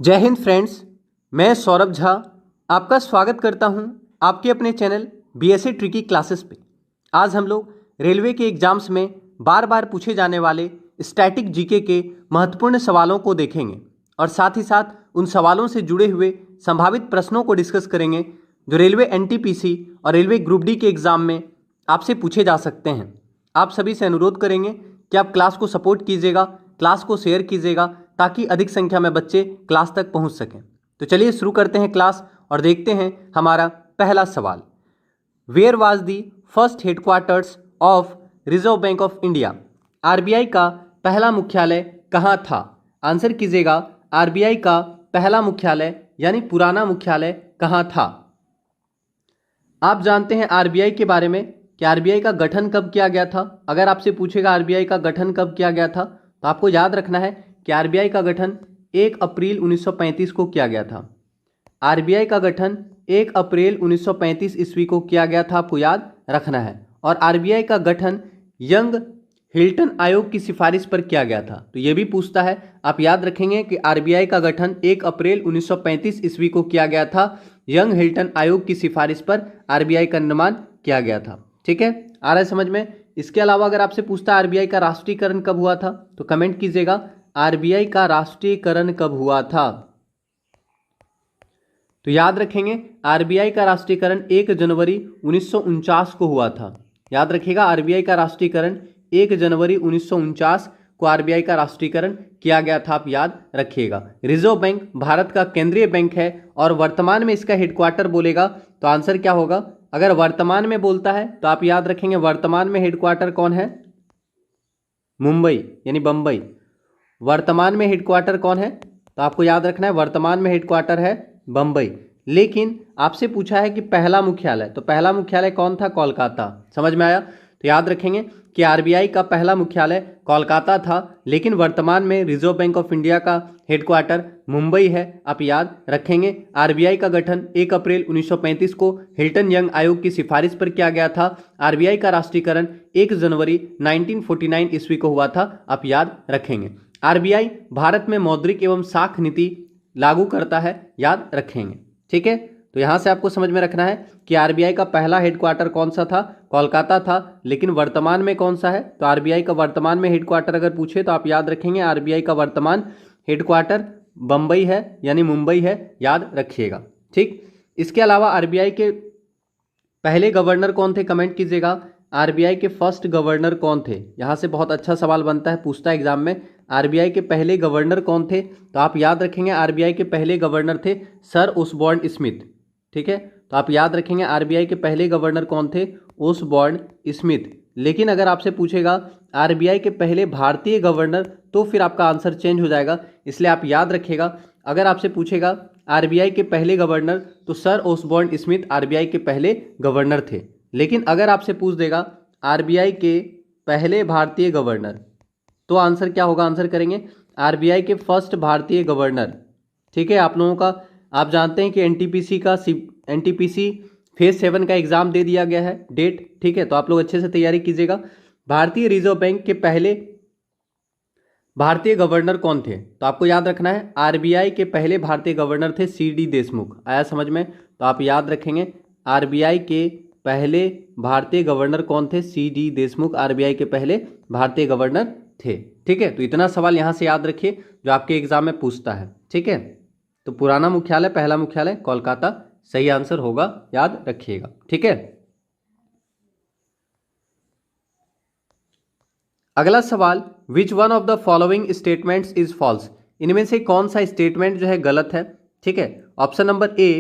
जय हिंद फ्रेंड्स, मैं सौरभ झा आपका स्वागत करता हूं आपके अपने चैनल बीएसए ट्रिकी क्लासेस पे। आज हम लोग रेलवे के एग्जाम्स में बार बार पूछे जाने वाले स्टैटिक जीके के महत्वपूर्ण सवालों को देखेंगे और साथ ही साथ उन सवालों से जुड़े हुए संभावित प्रश्नों को डिस्कस करेंगे जो रेलवे एनटीपीसी और रेलवे ग्रुप डी के एग्ज़ाम में आपसे पूछे जा सकते हैं। आप सभी से अनुरोध करेंगे कि आप क्लास को सपोर्ट कीजिएगा, क्लास को शेयर कीजिएगा ताकि अधिक संख्या में बच्चे क्लास तक पहुंच सकें। तो चलिए शुरू करते हैं क्लास और देखते हैं हमारा पहला सवाल। Where was the first headquarters of Reserve Bank of India? RBI का पहला मुख्यालय कहाँ था? आंसर कीजिएगा, आरबीआई का पहला मुख्यालय यानी पुराना मुख्यालय कहाँ था? आप जानते हैं आरबीआई के बारे में कि आरबीआई का गठन कब किया गया था। अगर आपसे पूछेगा आरबीआई का गठन कब किया गया था तो आपको याद रखना है कि आरबीआई का गठन 1 अप्रैल 1935 को किया गया था। आरबीआई का गठन 1 अप्रैल 1935 ईस्वी को किया गया था, आपको याद रखना है। और आरबीआई का गठन यंग हिल्टन आयोग की सिफारिश पर किया गया था। तो ये भी पूछता है, आप याद रखेंगे कि आरबीआई का गठन 1 अप्रैल 1935 ईस्वी को किया गया था। यंग हिल्टन आयोग की सिफारिश पर आरबीआई का निर्माण किया गया था। ठीक है, आ रहा है समझ में? इसके अलावा अगर आपसे पूछता है आरबीआई का राष्ट्रीयकरण कब हुआ था तो कमेंट कीजिएगा, आरबीआई का राष्ट्रीयकरण कब हुआ था? तो याद रखेंगे आरबीआई का राष्ट्रीयकरण 1 जनवरी 1949 को हुआ था। याद रखिएगा, आरबीआई का राष्ट्रीयकरण 1 जनवरी 1949 को आरबीआई का राष्ट्रीयकरण किया गया था, आप याद रखिएगा। रिजर्व बैंक भारत का केंद्रीय बैंक है और वर्तमान में इसका हेडक्वार्टर बोलेगा तो आंसर क्या होगा? अगर वर्तमान में बोलता है तो आप याद रखेंगे वर्तमान में हेडक्वार्टर कौन है? मुंबई यानी बंबई। वर्तमान में हेडक्वार्टर कौन है तो आपको याद रखना है वर्तमान में हेडक्वार्टर है बंबई। लेकिन आपसे पूछा है कि पहला मुख्यालय, तो पहला मुख्यालय कौन था? कोलकाता। समझ में आया? तो याद रखेंगे कि आरबीआई का पहला मुख्यालय कोलकाता था, लेकिन वर्तमान में रिजर्व बैंक ऑफ इंडिया का हेडक्वार्टर मुंबई है, आप याद रखेंगे। आरबीआई का गठन 1 अप्रैल 1935 को हिल्टन यंग आयोग की सिफारिश पर किया गया था। आरबीआई का राष्ट्रीयकरण 1 जनवरी 1949 ईस्वी को हुआ था, आप याद रखेंगे। आरबीआई भारत में मौद्रिक एवं साख नीति लागू करता है, याद रखेंगे। ठीक है, तो यहां से आपको समझ में रखना है कि आरबीआई का पहला हेडक्वार्टर कौन सा था? कोलकाता था। लेकिन वर्तमान में कौन सा है? तो आरबीआई का वर्तमान में हेडक्वार्टर अगर पूछे तो आप याद रखेंगे आरबीआई का वर्तमान हेडक्वार्टर बंबई है यानी मुंबई है, याद रखिएगा। ठीक, इसके अलावा आरबीआई के पहले गवर्नर कौन थे? कमेंट कीजिएगा, आरबीआई के फर्स्ट गवर्नर कौन थे? यहां से बहुत अच्छा सवाल बनता है, पूछता है एग्जाम में, आरबीआई के पहले गवर्नर कौन थे? तो आप याद रखेंगे आरबीआई के पहले गवर्नर थे सर ओसबॉर्न स्मिथ। ठीक है, तो आप याद रखेंगे आरबीआई के पहले गवर्नर कौन थे? Osborne Smith. लेकिन अगर आपसे पूछेगा आरबीआई के पहले भारतीय गवर्नर तो फिर आपका आंसर चेंज हो जाएगा, इसलिए आप याद रखिएगा। अगर आपसे पूछेगा आरबीआई के पहले गवर्नर तो सर ओसबॉर्न स्मिथ आरबीआई के पहले गवर्नर थे। लेकिन अगर आपसे पूछ देगा आरबीआई के पहले भारतीय गवर्नर तो आंसर क्या होगा? आंसर करेंगे आरबीआई के फर्स्ट भारतीय गवर्नर। ठीक है, आप लोगों का, आप जानते हैं कि एनटीपीसी फेज 7 का एग्जाम दे दिया गया है डेट। ठीक है, तो आप लोग अच्छे से तैयारी कीजिएगा। भारतीय रिजर्व बैंक के पहले भारतीय गवर्नर कौन थे? तो आपको याद रखना है आरबीआई के पहले भारतीय गवर्नर थे सीडी देशमुख। आया समझ में? तो आप याद रखेंगे आरबीआई के पहले भारतीय गवर्नर कौन थे? सीडी देशमुख आरबीआई के पहले भारतीय गवर्नर थे। ठीक है, तो इतना सवाल यहां से याद रखिए जो आपके एग्जाम में पूछता है। ठीक है, तो पुराना मुख्यालय, पहला मुख्यालय कोलकाता सही आंसर होगा, याद रखिएगा। ठीक है, अगला सवाल, which one of the following statements is false? इनमें से कौन सा स्टेटमेंट जो है गलत है? ठीक है, option number A,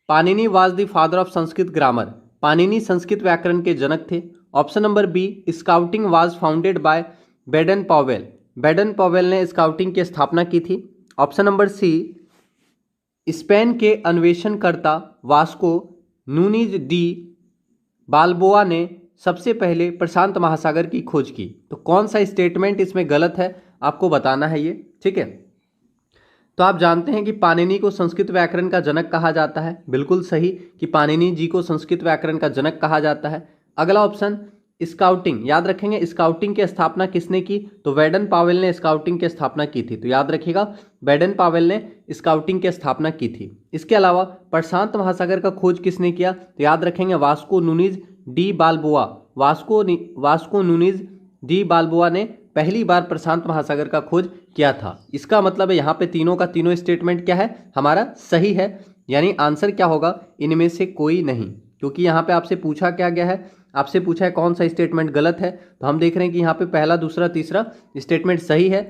Panini was the father of Sanskrit grammar. Panini Sanskrit व्याकरण के जनक थे। Option number B, scouting was founded by Baden Powell. Baden Powell ने स्काउटिंग की स्थापना की थी। ऑप्शन नंबर सी, स्पेन के अन्वेषणकर्ता वास्को नूनीज डी बाल्बोआ ने सबसे पहले प्रशांत महासागर की खोज की। तो कौन सा स्टेटमेंट इसमें गलत है आपको बताना है ये। ठीक है, तो आप जानते हैं कि पाणिनि को संस्कृत व्याकरण का जनक कहा जाता है, बिल्कुल सही कि पाणिनि जी को संस्कृत व्याकरण का जनक कहा जाता है। अगला ऑप्शन, स्काउटिंग, याद रखेंगे स्काउटिंग की स्थापना किसने की? तो वेडन पावेल ने स्काउटिंग की स्थापना की थी। तो याद रखिएगा वेडन पावेल ने स्काउटिंग की स्थापना की थी। इसके अलावा प्रशांत महासागर का खोज किसने किया? तो याद रखेंगे Vasco Nunez de Balboa. Vasco Nunez de Balboa ने पहली बार प्रशांत महासागर का खोज किया था। इसका मतलब है यहाँ पे तीनों का तीनों स्टेटमेंट क्या है? हमारा सही है, यानी आंसर क्या होगा? इनमें से कोई नहीं, क्योंकि यहाँ पे आपसे पूछा क्या गया है? आपसे पूछा है कौन सा स्टेटमेंट गलत है। तो हम देख रहे हैं कि यहाँ पे पहला, दूसरा, तीसरा स्टेटमेंट सही है।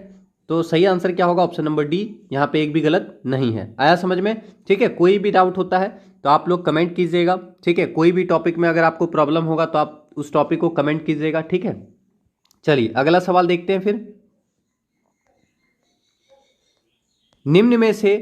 तो सही आंसर क्या होगा? Option number D. यहाँ पे एक भी गलत नहीं है। आया समझ में? ठीक है, कोई भी डाउट होता है तो आप लोग कमेंट कीजिएगा। ठीक है, कोई भी टॉपिक में अगर आपको प्रॉब्लम होगा तो आप उस टॉपिक को कमेंट कीजिएगा। ठीक है, चलिए अगला सवाल देखते हैं फिर। निम्न में से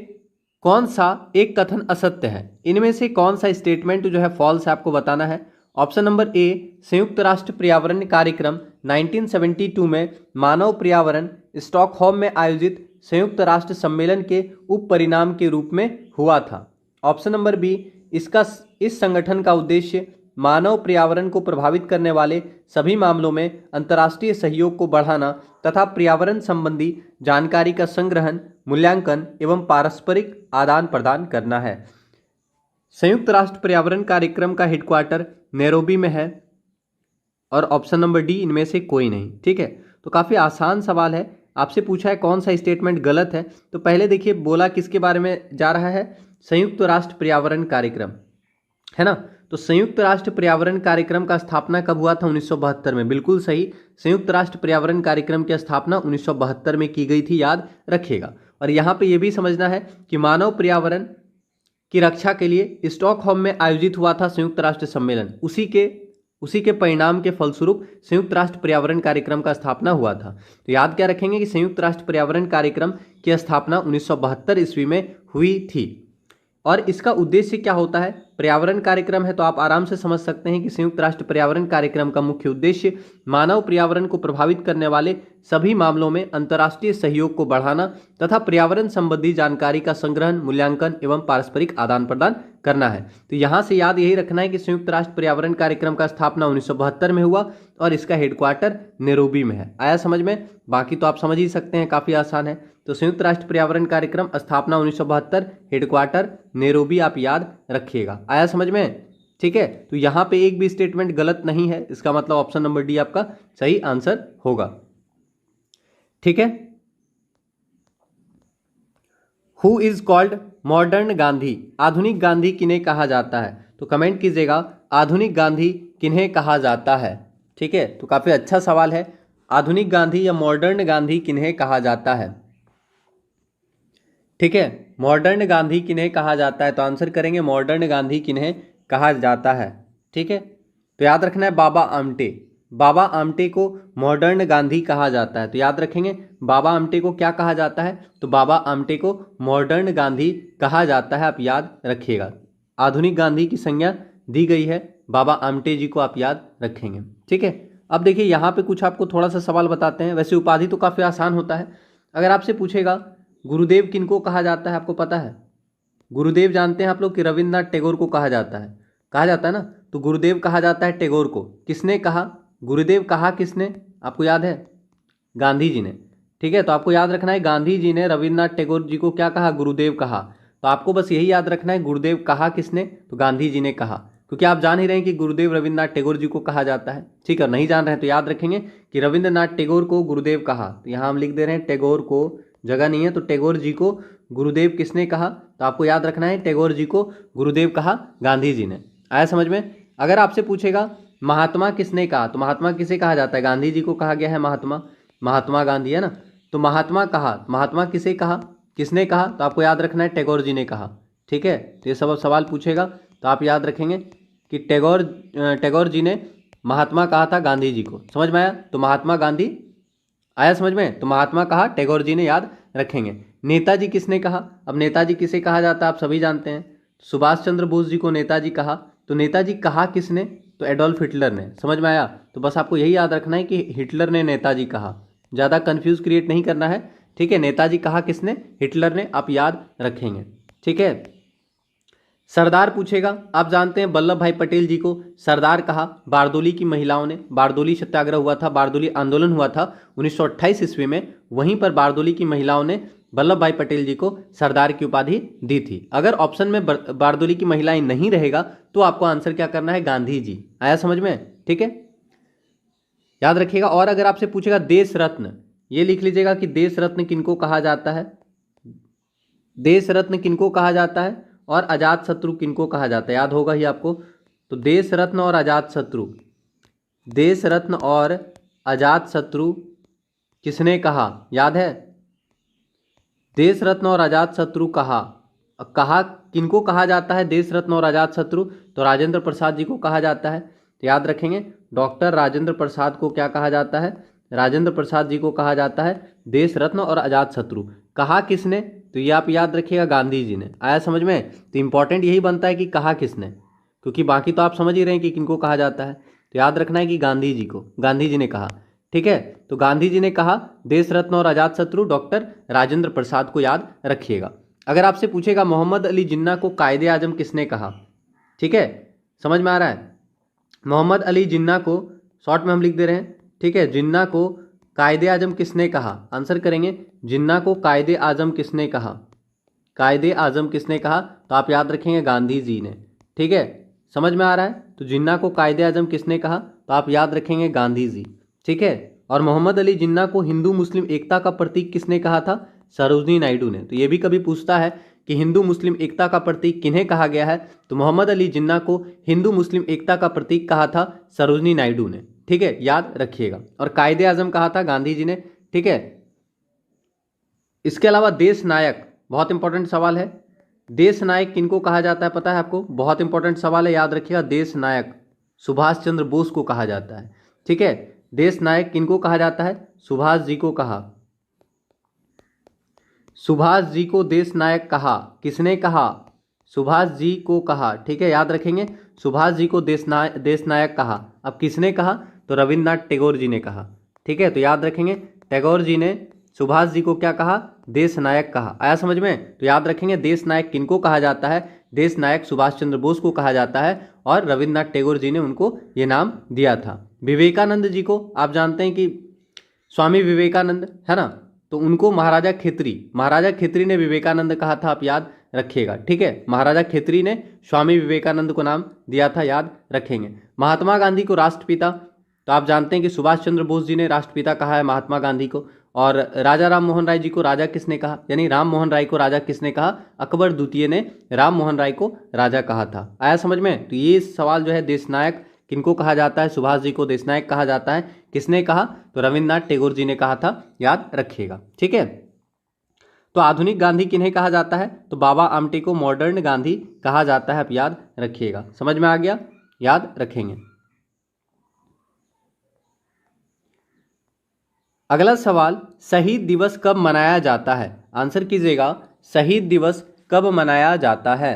कौन सा एक कथन असत्य है? इनमें से कौन सा स्टेटमेंट जो है फॉल्स है, आपको बताना है। ऑप्शन नंबर ए, संयुक्त राष्ट्र पर्यावरण कार्यक्रम 1972 में मानव पर्यावरण स्टॉकहोम में आयोजित संयुक्त राष्ट्र सम्मेलन के उप परिणाम के रूप में हुआ था। ऑप्शन नंबर बी, इस संगठन का उद्देश्य मानव पर्यावरण को प्रभावित करने वाले सभी मामलों में अंतर्राष्ट्रीय सहयोग को बढ़ाना तथा पर्यावरण संबंधी जानकारी का संग्रहण, मूल्यांकन एवं पारस्परिक आदान प्रदान करना है। संयुक्त राष्ट्र पर्यावरण कार्यक्रम का हेडक्वार्टर नैरोबी में है और ऑप्शन नंबर डी इनमें से कोई नहीं। ठीक है, तो काफ़ी आसान सवाल है। आपसे पूछा है कौन सा स्टेटमेंट गलत है, तो पहले देखिए बोला किसके बारे में जा रहा है? संयुक्त राष्ट्र पर्यावरण कार्यक्रम, है ना। तो संयुक्त राष्ट्र पर्यावरण कार्यक्रम का स्थापना कब हुआ था? 1972 में। बिल्कुल सही, संयुक्त राष्ट्र पर्यावरण कार्यक्रम की स्थापना 1972 में की गई थी, याद रखिएगा। और यहाँ पे ये भी समझना है कि मानव पर्यावरण की रक्षा के लिए स्टॉकहोम में आयोजित हुआ था संयुक्त राष्ट्र सम्मेलन, उसी के परिणाम के फलस्वरूप संयुक्त राष्ट्र पर्यावरण कार्यक्रम का स्थापना हुआ था। तो याद क्या रखेंगे कि संयुक्त राष्ट्र पर्यावरण कार्यक्रम की स्थापना 1972 ईस्वी में हुई थी। और इसका उद्देश्य क्या होता है? पर्यावरण कार्यक्रम है तो आप आराम से समझ सकते हैं कि संयुक्त राष्ट्र पर्यावरण कार्यक्रम का मुख्य उद्देश्य मानव पर्यावरण को प्रभावित करने वाले सभी मामलों में अंतर्राष्ट्रीय सहयोग को बढ़ाना तथा पर्यावरण संबंधी जानकारी का संग्रहण, मूल्यांकन एवं पारस्परिक आदान प्रदान करना है। तो यहाँ से याद यही रखना है कि संयुक्त राष्ट्र पर्यावरण कार्यक्रम का स्थापना 1972 में हुआ और इसका हेडक्वार्टर नैरोबी में है। आया समझ में? बाकी तो आप समझ ही सकते हैं, काफ़ी आसान है। तो संयुक्त राष्ट्र पर्यावरण कार्यक्रम स्थापना 1972, हेडक्वार्टर नैरोबी, आप याद रखिएगा। आया समझ में? ठीक है, तो यहाँ पे एक भी स्टेटमेंट गलत नहीं है, इसका मतलब ऑप्शन नंबर डी आपका सही आंसर होगा। ठीक है, who is called modern Gandhi? आधुनिक गांधी किन्हें कहा जाता है? तो कमेंट कीजिएगा, आधुनिक गांधी किन्हें कहा जाता है? ठीक है, तो काफ़ी अच्छा सवाल है। आधुनिक गांधी या मॉडर्न गांधी किन्हें कहा जाता है? ठीक है, मॉडर्न गांधी किन्हें कहा जाता है? तो आंसर करेंगे मॉडर्न गांधी किन्हें कहा जाता है। ठीक है, तो याद रखना है बाबा आमटे। बाबा आमटे को मॉडर्न गांधी कहा जाता है। तो याद रखेंगे बाबा आमटे को क्या कहा जाता है? तो बाबा आमटे को मॉडर्न गांधी कहा जाता है, आप याद रखिएगा। आधुनिक गांधी की संज्ञा दी गई है, बाबा आमटे जी को आप याद रखेंगे। ठीक है, अब देखिए यहाँ पे कुछ आपको थोड़ा सा सवाल बताते हैं। वैसे उपाधि तो काफ़ी आसान होता है। अगर आपसे पूछेगा गुरुदेव किनको कहा जाता है, आपको पता है? गुरुदेव जानते हैं आप लोग कि रविन्द्रनाथ टैगोर को कहा जाता है ना। तो गुरुदेव कहा जाता है टैगोर को। किसने कहा? गुरुदेव कहा किसने? आपको याद है? गांधी जी ने। ठीक है, तो आपको याद रखना है गांधी जी ने रविन्द्रनाथ टैगोर जी को क्या कहा? गुरुदेव कहा। तो आपको बस यही याद रखना है, गुरुदेव कहा किसने? तो गांधी जी ने कहा, क्योंकि आप जान ही रहे हैं कि गुरुदेव रविन्द्रनाथ टैगोर जी को कहा जाता है। ठीक है, नहीं जान रहे हैं तो याद रखेंगे कि रविन्द्रनाथ टैगोर को गुरुदेव कहा। तो यहाँ हम लिख दे रहे हैं टैगोर को, जगह नहीं है तो टैगोर जी को गुरुदेव किसने कहा? तो आपको याद रखना है टैगोर जी को गुरुदेव कहा गांधी जी ने। आया समझ में? अगर आपसे पूछेगा महात्मा किसने कहा, तो महात्मा किसे कहा जाता है? गांधी जी को कहा गया है महात्मा गांधी, है ना। तो महात्मा कहा, महात्मा किसे कहा, किसने कहा? तो आपको याद रखना है टैगोर जी ने कहा। ठीक है, तो ये सब सवाल पूछेगा तो आप याद रखेंगे कि टैगोर जी ने महात्मा कहा था गांधी जी को। समझ में आया? तो महात्मा गांधी, आया समझ में? तो महात्मा कहा टैगोर जी ने, याद रखेंगे। नेताजी किसने कहा? अब नेताजी किसे कहा जाता है आप सभी जानते हैं। सुभाष चंद्र बोस जी को नेताजी कहा। तो नेताजी कहा किसने? तो एडोल्फ हिटलर ने। समझ में आया? तो बस आपको यही याद रखना है कि हिटलर ने नेताजी कहा, ज़्यादा कंफ्यूज क्रिएट नहीं करना है। ठीक है, नेताजी कहा किसने? हिटलर ने, आप याद रखेंगे। ठीक है, सरदार पूछेगा। आप जानते हैं वल्लभ भाई पटेल जी को सरदार कहा। बारदोली की महिलाओं ने, बारदोली सत्याग्रह हुआ था, बारदोली आंदोलन हुआ था 1928 ईस्वी में, वहीं पर बारदोली की महिलाओं ने वल्लभ भाई पटेल जी को सरदार की उपाधि दी थी। अगर ऑप्शन में बारदोली की महिलाएं नहीं रहेगा तो आपको आंसर क्या करना है, गांधी जी। आया समझ में? ठीक है, याद रखिएगा। और अगर आपसे पूछेगा देश रत्न, ये लिख लीजिएगा कि देश रत्न किनको कहा जाता है, देश रत्न किनको कहा जाता है, और अजात शत्रु किनको कहा जाता है, याद होगा ही आपको। तो देश रत्न और अजात शत्रु, देश रत्न और अजात शत्रु किसने कहा, याद है? देश रत्न और अजात शत्रु कहा किनको कहा जाता है देश रत्न और अजात शत्रु? तो राजेंद्र प्रसाद जी को कहा जाता है। तो याद रखेंगे, डॉक्टर राजेंद्र प्रसाद को क्या कहा जाता है, राजेंद्र प्रसाद जी को कहा जाता है देश रत्न और अजात शत्रु। कहा किसने? तो ये आप याद रखिएगा, गांधी जी ने। आया समझ में? तो इंपॉर्टेंट यही बनता है कि कहा किसने, क्योंकि बाकी तो आप समझ ही रहे हैं कि किनको कहा जाता है। तो याद रखना है कि गांधी जी को, गांधी जी ने कहा। ठीक है, तो गांधी जी ने कहा देश रत्न और अजात शत्रु डॉक्टर राजेंद्र प्रसाद को याद रखिएगा। अगर आपसे पूछेगा मोहम्मद अली जिन्ना को कायदे आजम किसने कहा, ठीक है, समझ में आ रहा है? मोहम्मद अली जिन्ना को शॉर्ट में हम लिख दे रहे हैं, ठीक है, जिन्ना को कायदे आजम किसने कहा? आंसर करेंगे, जिन्ना को कायदे आजम किसने कहा, कायदे आजम किसने कहा? तो आप याद रखेंगे गांधी जी ने। ठीक है, समझ में आ रहा है? तो जिन्ना को कायदे आजम किसने कहा? तो आप याद रखेंगे गांधी जी। ठीक है, और मोहम्मद अली जिन्ना को हिंदू मुस्लिम एकता का प्रतीक किसने कहा था? सरोजनी नायडू ने। तो ये भी कभी पूछता है कि हिंदू मुस्लिम एकता का प्रतीक किन्हें कहा गया है, तो मोहम्मद अली जिन्ना को हिंदू मुस्लिम एकता का प्रतीक कहा था सरोजनी नायडू ने। ठीक है, याद रखिएगा। और कायदे आजम कहा था गांधी जी ने। ठीक है, इसके अलावा देश नायक, बहुत इंपॉर्टेंट सवाल है, देश नायक किनको कहा जाता है पता है आपको? बहुत इंपॉर्टेंट सवाल है, याद रखिएगा। देश नायक सुभाष चंद्र बोस को कहा जाता है। ठीक है, देश नायक किनको कहा जाता है? सुभाष जी को कहा, सुभाष जी को देश नायक कहा। किसने कहा? सुभाष जी को कहा। ठीक है, याद रखेंगे, सुभाष जी को देश नायक कहा। अब किसने कहा? तो रविन्द्रनाथ टैगोर जी ने कहा। ठीक है, तो याद रखेंगे, टैगोर जी ने सुभाष जी को क्या कहा? देश नायक कहा। आया समझ में? तो याद रखेंगे, देश नायक किनको कहा जाता है? देश नायक सुभाष चंद्र बोस को कहा जाता है, और रविन्द्रनाथ टैगोर जी ने उनको ये नाम दिया था। विवेकानंद जी को आप जानते हैं कि स्वामी विवेकानंद है ना, तो उनको महाराजा खेत्री ने विवेकानंद कहा था, आप याद रखिएगा। ठीक है, महाराजा खेत्री ने स्वामी विवेकानंद को नाम दिया था, याद रखेंगे। महात्मा गांधी को राष्ट्रपिता, तो आप जानते हैं कि सुभाष चंद्र बोस जी ने राष्ट्रपिता कहा है महात्मा गांधी को। और राजा राम मोहन राय जी को राजा किसने कहा, यानी राम मोहन राय को राजा किसने कहा? अकबर द्वितीय ने राम मोहन राय को राजा कहा था। आया समझ में? तो ये सवाल जो है, देश नायक किनको कहा जाता है? सुभाष जी को देश नायक कहा जाता है। किसने कहा? तो रविन्द्रनाथ टैगोर जी ने कहा था, याद रखिएगा। ठीक है, तो आधुनिक गांधी किन्हें कहा जाता है? तो बाबा आमटे को मॉडर्न गांधी कहा जाता है, आप याद रखिएगा। समझ में आ गया? याद रखेंगे। अगला सवाल, शहीद दिवस कब मनाया जाता है? आंसर कीजिएगा, शहीद दिवस कब मनाया जाता है?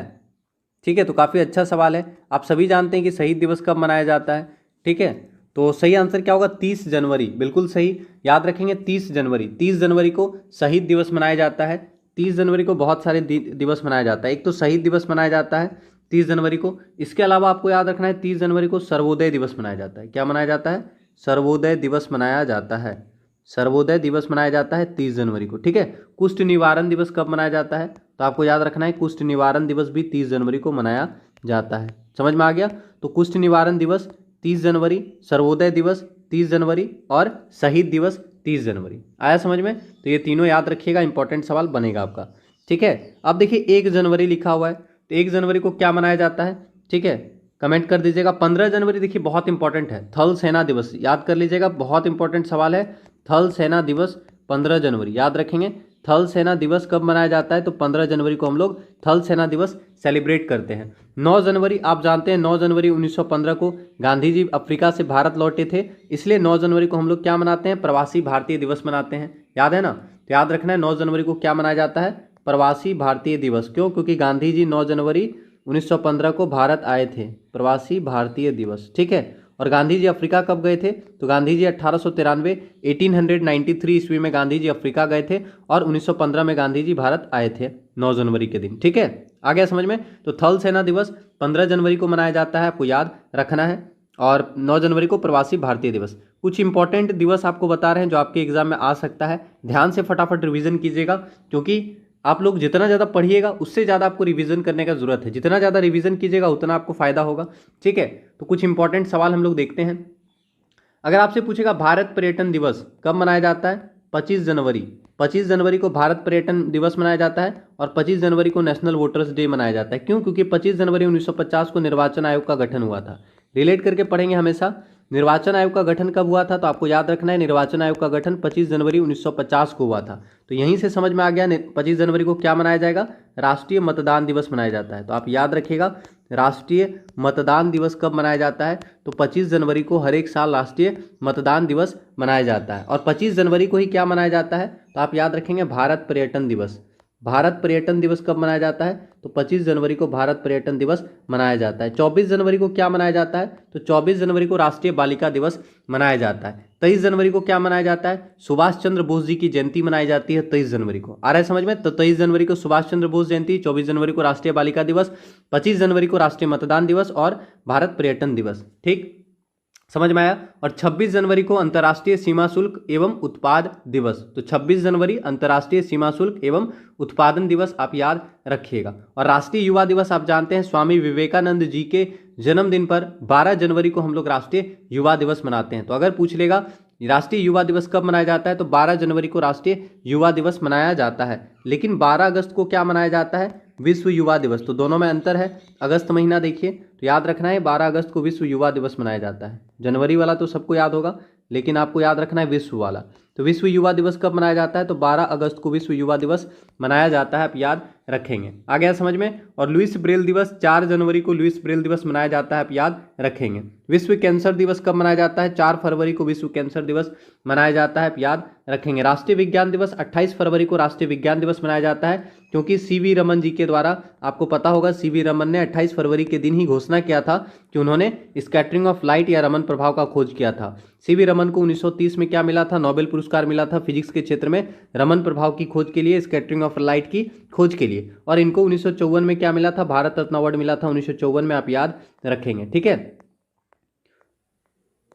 ठीक है, तो काफ़ी अच्छा सवाल है। आप सभी जानते हैं कि शहीद दिवस कब मनाया जाता है। ठीक है, तो सही आंसर क्या होगा? 30 जनवरी, बिल्कुल सही, याद रखेंगे 30 जनवरी। 30 जनवरी को शहीद दिवस मनाया जाता है। 30 जनवरी को बहुत सारे दिवस मनाया जाता है। एक तो शहीद दिवस मनाया जाता है 30 जनवरी को, इसके अलावा आपको याद रखना है 30 जनवरी को सर्वोदय दिवस मनाया जाता है। क्या मनाया जाता है? सर्वोदय दिवस मनाया जाता है। सर्वोदय दिवस मनाया जाता है 30 जनवरी को। ठीक है, कुष्ठ निवारण दिवस कब मनाया जाता है? तो आपको याद रखना है कुष्ठ निवारण दिवस भी 30 जनवरी को मनाया जाता है। समझ में आ गया? तो कुष्ठ निवारण दिवस 30 जनवरी, सर्वोदय दिवस 30 जनवरी, और शहीद दिवस 30 जनवरी। आया समझ में? तो ये तीनों याद रखिएगा, इंपॉर्टेंट सवाल बनेगा आपका। ठीक है, अब देखिए 1 जनवरी लिखा हुआ है, तो 1 जनवरी को क्या मनाया जाता है? ठीक है, कमेंट कर दीजिएगा। 15 जनवरी देखिए बहुत इंपॉर्टेंट है, थल सेना दिवस, याद कर लीजिएगा, बहुत इंपॉर्टेंट सवाल है। थल सेना दिवस 15 जनवरी, याद रखेंगे। थल सेना दिवस कब मनाया जाता है? तो 15 जनवरी को हम लोग थल सेना दिवस सेलिब्रेट करते हैं। 9 जनवरी आप जानते हैं, 9 जनवरी 1915 को गांधी जी अफ्रीका से भारत लौटे थे, इसलिए 9 जनवरी को हम लोग क्या मनाते हैं? प्रवासी भारतीय दिवस मनाते हैं, याद है ना? तो याद रखना है 9 जनवरी को क्या मनाया जाता है? प्रवासी भारतीय दिवस। क्यों? क्योंकि गांधी जी 9 जनवरी 1915 को भारत आए थे, प्रवासी भारतीय दिवस। ठीक है, और गांधी जी अफ्रीका कब गए थे? तो गांधी जी 1893 ईस्वी में गांधी जी अफ्रीका गए थे और 1915 में गांधी जी भारत आए थे 9 जनवरी के दिन। ठीक है, आ गया समझ में? तो थल सेना दिवस 15 जनवरी को मनाया जाता है, आपको याद रखना है। और 9 जनवरी को प्रवासी भारतीय दिवस। कुछ इंपॉर्टेंट दिवस आपको बता रहे हैं जो आपके एग्जाम में आ सकता है, ध्यान से फटाफट रिवीजन कीजिएगा, क्योंकि आप लोग जितना ज़्यादा पढ़िएगा उससे ज़्यादा आपको रिवीजन करने का जरूरत है। जितना ज़्यादा रिवीजन कीजिएगा उतना आपको फायदा होगा। ठीक है, तो कुछ इंपॉर्टेंट सवाल हम लोग देखते हैं। अगर आपसे पूछेगा भारत पर्यटन दिवस कब मनाया जाता है? 25 जनवरी। 25 जनवरी को भारत पर्यटन दिवस मनाया जाता है और 25 जनवरी को नेशनल वोटर्स डे मनाया जाता है। क्यों? क्योंकि 25 जनवरी 1950 को निर्वाचन आयोग का गठन हुआ था। रिलेट करके पढ़ेंगे हमेशा। निर्वाचन आयोग का गठन कब हुआ था? तो आपको याद रखना है, निर्वाचन आयोग का गठन 25 जनवरी 1950 को हुआ था। तो यहीं से समझ में आ गया 25 जनवरी को क्या मनाया जाएगा? राष्ट्रीय मतदान दिवस मनाया जाता है। तो आप याद रखिएगा, राष्ट्रीय मतदान दिवस कब मनाया जाता है? तो 25 जनवरी को हर एक साल राष्ट्रीय मतदान दिवस मनाया जाता है। और 25 जनवरी को ही क्या मनाया जाता है? तो आप याद रखेंगे भारत पर्यटन दिवस। भारत पर्यटन दिवस कब मनाया जाता है? तो 25 जनवरी को भारत पर्यटन दिवस मनाया जाता है। 24 जनवरी को क्या मनाया जाता है? तो 24 जनवरी को राष्ट्रीय बालिका दिवस मनाया जाता है। 23 जनवरी को क्या मनाया जाता है? सुभाष चंद्र बोस जी की जयंती मनाई जाती है 23 जनवरी को। आ रहा है समझ में? तो 23 जनवरी को सुभाष चंद्र बोस जयंती, 24 जनवरी को राष्ट्रीय बालिका दिवस, 25 जनवरी को राष्ट्रीय मतदान दिवस और भारत पर्यटन दिवस। ठीक, समझ में आया? और 26 जनवरी को अंतर्राष्ट्रीय सीमा शुल्क एवं उत्पाद दिवस। तो 26 जनवरी अंतर्राष्ट्रीय सीमा शुल्क एवं उत्पादन दिवस आप याद रखिएगा। और राष्ट्रीय युवा दिवस आप जानते हैं, स्वामी विवेकानंद जी के जन्मदिन पर 12 जनवरी को हम लोग राष्ट्रीय युवा दिवस मनाते हैं। तो अगर पूछ लेगा राष्ट्रीय युवा दिवस कब मनाया जाता है, तो 12 जनवरी को राष्ट्रीय युवा दिवस मनाया जाता है। लेकिन 12 अगस्त को क्या मनाया जाता है? विश्व युवा दिवस। तो दोनों में अंतर है। अगस्त महीना देखिए, तो याद रखना है 12 अगस्त को विश्व युवा दिवस मनाया जाता है। जनवरी वाला तो सबको याद होगा, लेकिन आपको याद रखना है विश्व वाला। तो विश्व युवा दिवस कब मनाया जाता है? तो 12 अगस्त को विश्व युवा दिवस मनाया जाता है, आप याद रखेंगे। आ गया समझ में? और लुईस ब्रेल दिवस 4 जनवरी को लुईस ब्रेल दिवस मनाया जाता है, आप याद रखेंगे। विश्व कैंसर दिवस कब मनाया जाता है? 4 फरवरी को विश्व कैंसर दिवस मनाया जाता है, आप याद रखेंगे। राष्ट्रीय विज्ञान दिवस 28 फरवरी को राष्ट्रीय विज्ञान दिवस मनाया जाता है, क्योंकि सीवी रमन जी के द्वारा, आपको पता होगा सीवी रमन ने 28 फरवरी के दिन ही घोषणा किया था कि उन्होंने स्कैटरिंग ऑफ लाइट या रमन प्रभाव का खोज किया था। सीवी रमन को 1930 में क्या मिला था? नोबेल पुरस्कार मिला था फिजिक्स के क्षेत्र में, रमन प्रभाव की खोज के लिए, स्कैटरिंग ऑफ लाइट की खोज के लिए। और इनको 1954 में क्या मिला था? भारत रत्न अवार्ड मिला था 1954 में, आप याद रखेंगे। ठीक है,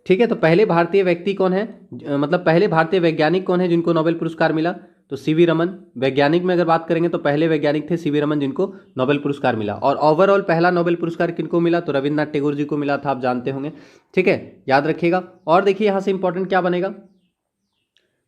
ठीक है। तो पहले भारतीय व्यक्ति कौन है, मतलब पहले भारतीय वैज्ञानिक कौन है जिनको नोबेल पुरस्कार मिला? तो सीवी रमन। वैज्ञानिक में अगर बात करेंगे तो पहले वैज्ञानिक थे सीवी रमन जिनको नोबेल पुरस्कार मिला। और ओवरऑल पहला नोबेल पुरस्कार किनको मिला? तो रविन्द्रनाथ टैगोर जी को मिला था, आप जानते होंगे। ठीक है, याद रखिएगा। और देखिए यहां से इंपॉर्टेंट क्या बनेगा,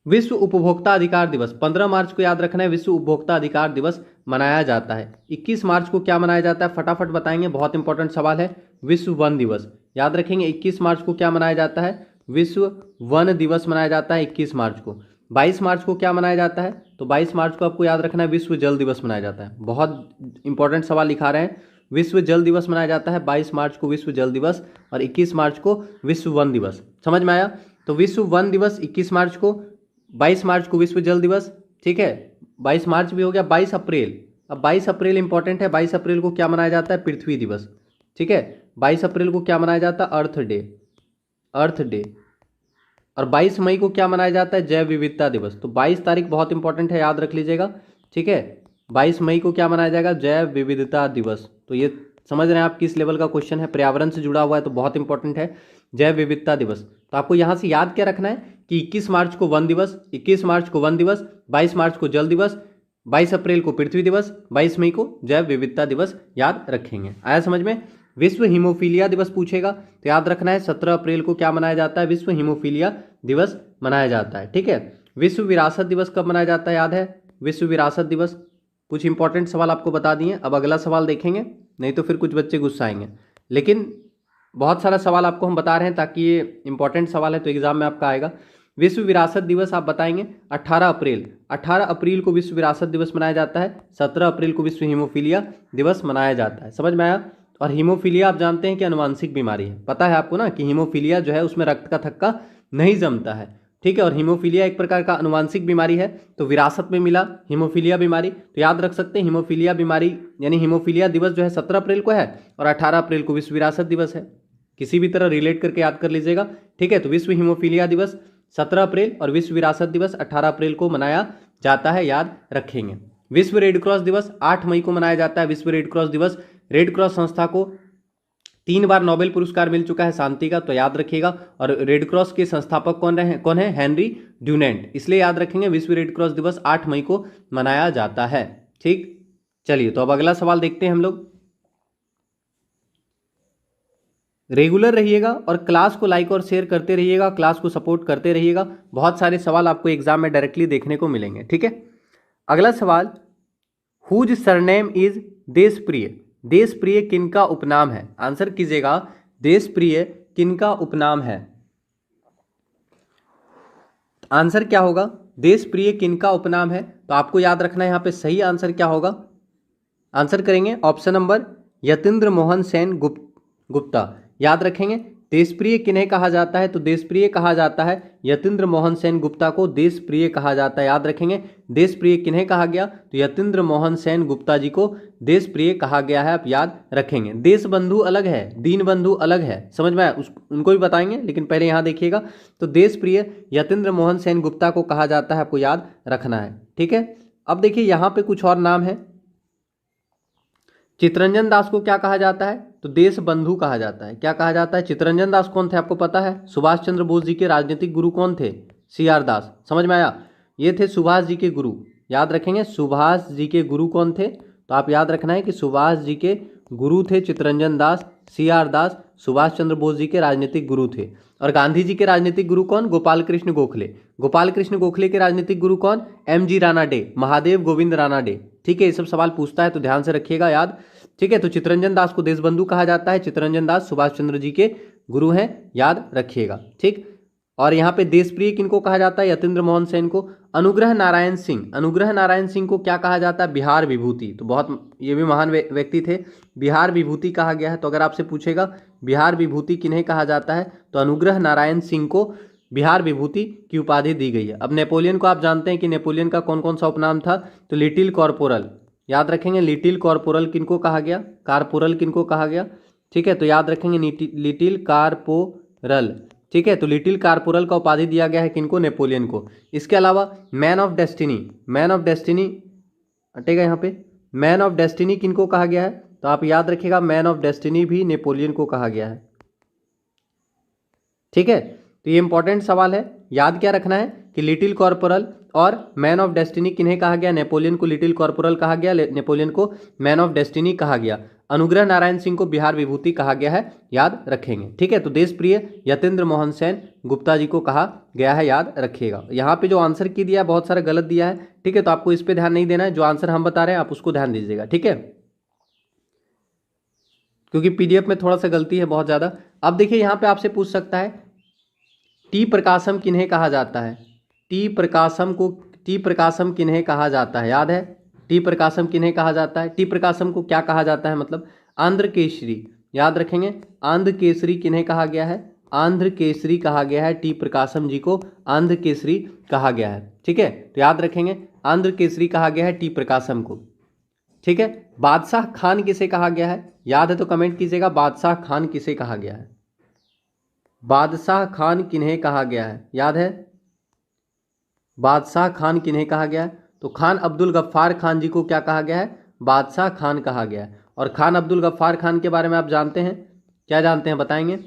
विश्व उपभोक्ता अधिकार दिवस 15 मार्च को याद रखना है, विश्व उपभोक्ता अधिकार दिवस मनाया जाता है। 21 मार्च को क्या मनाया जाता है? फटाफट बताएंगे, बहुत इंपॉर्टेंट सवाल है। विश्व वन दिवस याद रखेंगे। 21 मार्च को क्या मनाया जाता है? विश्व वन दिवस मनाया जाता है 21 मार्च को। 22 मार्च को क्या मनाया जाता है? तो 22 मार्च को आपको याद रखना है विश्व जल दिवस मनाया जाता है। बहुत इंपॉर्टेंट सवाल लिखा रहे हैं, विश्व जल दिवस मनाया जाता है 22 मार्च को विश्व जल दिवस, और 21 मार्च को विश्व वन दिवस। समझ में आया? तो विश्व वन दिवस 21 मार्च को, 22 मार्च को विश्व जल दिवस। ठीक है, 22 मार्च भी हो गया। 22 अप्रैल, अब 22 अप्रैल इंपॉर्टेंट है। 22 अप्रैल को क्या मनाया जाता है? पृथ्वी दिवस। ठीक है, 22 अप्रैल को क्या मनाया जाता है? अर्थ डे, अर्थ डे। और 22 मई को क्या मनाया जाता है? जैव विविधता दिवस। तो 22 तारीख बहुत इंपॉर्टेंट है, याद रख लीजिएगा। ठीक है, 22 मई को क्या मनाया जाएगा? जैव विविधता दिवस। तो ये समझ रहे हैं आप किस लेवल का क्वेश्चन है, पर्यावरण से जुड़ा हुआ है तो बहुत इंपॉर्टेंट है, जैव विविधता दिवस। तो आपको यहाँ से याद क्या रखना है कि 21 मार्च को वन दिवस, 21 मार्च को वन दिवस, 22 मार्च को जल दिवस, 22 अप्रैल को पृथ्वी दिवस, 22 मई को जैव विविधता दिवस याद रखेंगे। आया समझ में? विश्व हीमोफीलिया दिवस पूछेगा तो याद रखना है 17 अप्रैल को क्या मनाया जाता है? विश्व हीमोफीलिया दिवस मनाया जाता है। ठीक है, विश्व विरासत दिवस कब मनाया जाता है? याद है विश्व विरासत दिवस। कुछ इंपॉर्टेंट सवाल आपको बता दिए। अब अगला सवाल देखेंगे, नहीं तो फिर कुछ बच्चे गुस्साएंगे, लेकिन बहुत सारा सवाल आपको हम बता रहे हैं ताकि ये इंपॉर्टेंट सवाल है तो एग्जाम में आपका आएगा। विश्व विरासत दिवस आप बताएंगे 18 अप्रैल। 18 अप्रैल को विश्व विरासत दिवस मनाया जाता है। 17 अप्रैल को विश्व हीमोफीलिया दिवस मनाया जाता है। समझ में आया? और हीमोफीलिया आप जानते हैं कि अनुवांशिक बीमारी है, पता है आपको ना कि हीमोफीलिया जो है उसमें रक्त का थक्का नहीं जमता है। ठीक है, और हीमोफीलिया एक प्रकार का अनुवांशिक बीमारी है, तो विरासत में मिला हीमोफीलिया बीमारी। तो याद रख सकते हैं हीमोफीलिया बीमारी यानी हीमोफीलिया दिवस जो है 17 अप्रैल को है और 18 अप्रैल को विश्व विरासत दिवस है। किसी भी तरह रिलेट करके याद कर लीजिएगा, ठीक है। तो विश्व हीमोफीलिया दिवस 17 अप्रैल और विश्व विरासत दिवस 18 अप्रैल को मनाया जाता है, याद रखेंगे। विश्व रेड क्रॉस दिवस 8 मई को मनाया जाता है। विश्व रेड क्रॉस दिवस, रेड क्रॉस संस्था को 3 बार नोबेल पुरस्कार मिल चुका है शांति का, तो याद रखिएगा। और रेड क्रॉस के संस्थापक कौन है? हेनरी ड्यूनेंट, इसलिए याद रखेंगे विश्व रेड क्रॉस दिवस 8 मई को मनाया जाता है, ठीक। चलिए, तो अब अगला सवाल देखते हैं हम लोग। रेगुलर रहिएगा और क्लास को लाइक और शेयर करते रहिएगा, क्लास को सपोर्ट करते रहिएगा। बहुत सारे सवाल आपको एग्जाम में डायरेक्टली देखने को मिलेंगे, ठीक है। अगला सवाल, whose surname is Deshapriya. Deshapriya किनका उपनाम है? आंसर कीजिएगा, देशप्रिय किनका उपनाम है? आंसर क्या होगा? देशप्रिय किनका उपनाम है? तो आपको याद रखना है यहाँ पे सही आंसर क्या होगा। आंसर करेंगे ऑप्शन नंबर यतीन्द्र मोहन सेन गुप्ता। याद रखेंगे देशप्रिय किन्हें कहा जाता है? तो देशप्रिय कहा जाता है यतीन्द्र मोहन सेन गुप्ता को देशप्रिय कहा जाता है। याद रखेंगे देशप्रिय किन्हें कहा गया? तो यतीन्द्र मोहन सेन गुप्ता जी को देशप्रिय कहा गया है, आप याद रखेंगे। देश बंधु अलग है, दीन बंधु अलग है, समझ में आया? उनको भी बताएंगे, लेकिन पहले यहाँ देखिएगा। तो देशप्रिय यतीन्द्र मोहन सेन गुप्ता को कहा जाता है, आपको याद रखना है, ठीक है। अब देखिए यहाँ पे कुछ और नाम है। चित्तरंजन दास को क्या कहा जाता है? तो देश बंधु कहा जाता है। क्या कहा जाता है? चित्तरंजन दास कौन थे आपको पता है? सुभाष चंद्र बोस जी के राजनीतिक गुरु कौन थे? CR दास, समझ में आया? ये थे सुभाष जी के गुरु, याद रखेंगे। सुभाष जी के गुरु कौन थे? तो आप याद रखना है कि सुभाष जी के गुरु थे चित्तरंजन दास, CR दास सुभाष चंद्र बोस जी के राजनीतिक गुरु थे। और गांधी जी के राजनीतिक गुरु कौन? गोपाल कृष्ण गोखले। गोपाल कृष्ण गोखले के राजनीतिक गुरु कौन? MG रानाडे, महादेव गोविंद रानाडे, ठीक है। ये सब सवाल पूछता है तो ध्यान से रखिएगा याद, ठीक है। तो चित्तरंजन दास को देशबंधु कहा जाता है। चित्तरंजन दास सुभाष चंद्र जी के गुरु हैं, याद रखिएगा, ठीक। और यहाँ पे देशप्रिय किनको कहा जाता है? यतीन्द्र मोहन सेन को। अनुग्रह नारायण सिंह, अनुग्रह नारायण सिंह को क्या कहा जाता है? बिहार विभूति। तो बहुत ये भी महान व्यक्ति थे, बिहार विभूति कहा गया है। तो अगर आपसे पूछेगा बिहार विभूति किन्हें कहा जाता है, तो अनुग्रह नारायण सिंह को बिहार विभूति की उपाधि दी गई है। अब नेपोलियन को आप जानते हैं कि नेपोलियन का कौन कौन सा उपनाम था? तो लिटिल कॉर्पोरल, याद रखेंगे। लिटिल कॉर्पोरल किनको कहा गया? कारपोरल किनको कहा गया? ठीक है, तो याद रखेंगे लिटिल कारपोरल, ठीक है। तो लिटिल कारपोरल का उपाधि दिया गया है किनको? नेपोलियन को। इसके अलावा man of destiny, man of destiny हटेगा यहाँ पे, मैन ऑफ डेस्टिनी किनको कहा गया है? तो आप याद रखिएगा मैन ऑफ डेस्टिनी भी नेपोलियन को कहा गया है, ठीक है। तो ये इंपॉर्टेंट सवाल है, याद क्या रखना है कि लिटिल कॉर्पोरल और मैन ऑफ डेस्टिनी किन्हें कहा गया? नेपोलियन को लिटिल कॉर्पोरल कहा गया, नेपोलियन को मैन ऑफ डेस्टिनी कहा गया। अनुग्रह नारायण सिंह को बिहार विभूति कहा गया है, याद रखेंगे, ठीक है। तो देशप्रिय यतीन्द्र मोहन सेन गुप्ता जी को कहा गया है, याद रखिएगा। यहाँ पे जो आंसर की दिया है बहुत सारा गलत दिया है, ठीक है। तो आपको इस पे ध्यान नहीं देना है, जो आंसर हम बता रहे हैं आप उसको ध्यान दीजिएगा, ठीक है, क्योंकि PDF में थोड़ा सा गलती है बहुत ज़्यादा। अब देखिए यहाँ पे आपसे पूछ सकता है टी प्रकाशम किन्हें कहा जाता है? टी प्रकाशम किन्हें कहा जाता है? याद है टी प्रकाशम किन्हें कहा जाता है? टी प्रकाशम को क्या कहा जाता है? मतलब आंध्र केसरी, याद रखेंगे। आंध्र केसरी किन्हें कहा गया है? आंध्र केसरी कहा गया है, टी प्रकाशम जी को आंध्र केसरी कहा गया है, ठीक है। तो याद रखेंगे आंध्र केसरी कहा गया है टी प्रकाशम को, ठीक है। बादशाह खान किसे कहा गया है? याद है तो कमेंट कीजिएगा, बादशाह खान किसे कहा गया है? बादशाह खान किन्हें कहा गया है? याद है बादशाह खान किन्हें कहा गया है? तो खान अब्दुल गफ्फार खान जी को क्या कहा गया है? बादशाह खान कहा गया है। और खान अब्दुल गफ्फार खान के बारे में आप जानते हैं, क्या जानते हैं बताएंगे?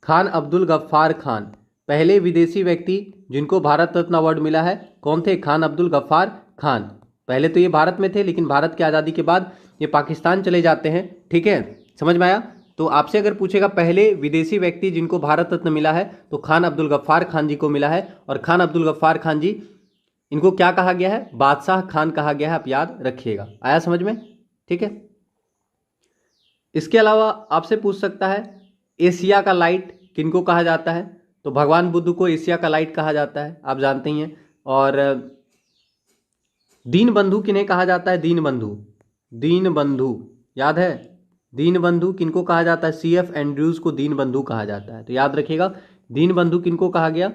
खान अब्दुल गफ्फार खान पहले विदेशी व्यक्ति जिनको भारत रत्न अवार्ड मिला है, कौन थे? खान अब्दुल गफ्फार खान। पहले तो ये भारत में थे, लेकिन भारत की आज़ादी के बाद ये पाकिस्तान चले जाते हैं, ठीक है, समझ में आया। तो आपसे अगर पूछेगा पहले विदेशी व्यक्ति जिनको भारत रत्न मिला है, तो खान अब्दुल गफ्फार खान जी को मिला है। और खान अब्दुल गफ्फार खान जी, इनको क्या कहा गया है? बादशाह खान कहा गया है, आप याद रखिएगा। आया समझ में, ठीक है। इसके अलावा आपसे पूछ सकता है एशिया का लाइट किनको कहा जाता है? तो भगवान बुद्ध को एशिया का लाइट कहा जाता है, आप जानते ही हैं। और दीन बंधु किन्हें कहा जाता है? दीन बंधु, दीन बंधु याद है, दीन बंधु किनको कहा जाता है? CF एंड्रयूज को दीन बंधु कहा जाता है। तो याद रखिएगा दीन बंधु किनको कहा गया?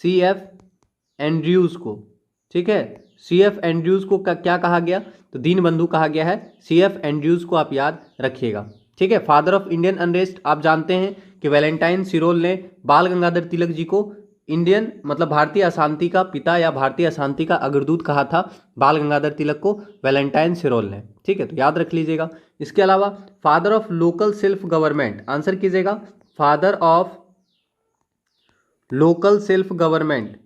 CF एंड्रयूज को, ठीक है। CF एंड्रयूज को क्या कहा गया? तो दीन बंधु कहा गया है, CF एंड्रयूज को आप याद रखिएगा, ठीक है। फादर ऑफ इंडियन अनरेस्ट आप जानते हैं कि वैलेंटाइन सिरोल ने बाल गंगाधर तिलक जी को इंडियन मतलब भारतीय अशांति का पिता या भारतीय अशांति का अग्रदूत कहा था बाल गंगाधर तिलक को वैलेंटाइन सिरोल ने। ठीक है, तो याद रख लीजिएगा। इसके अलावा father of local self government, answer कीजिएगा father of local self government.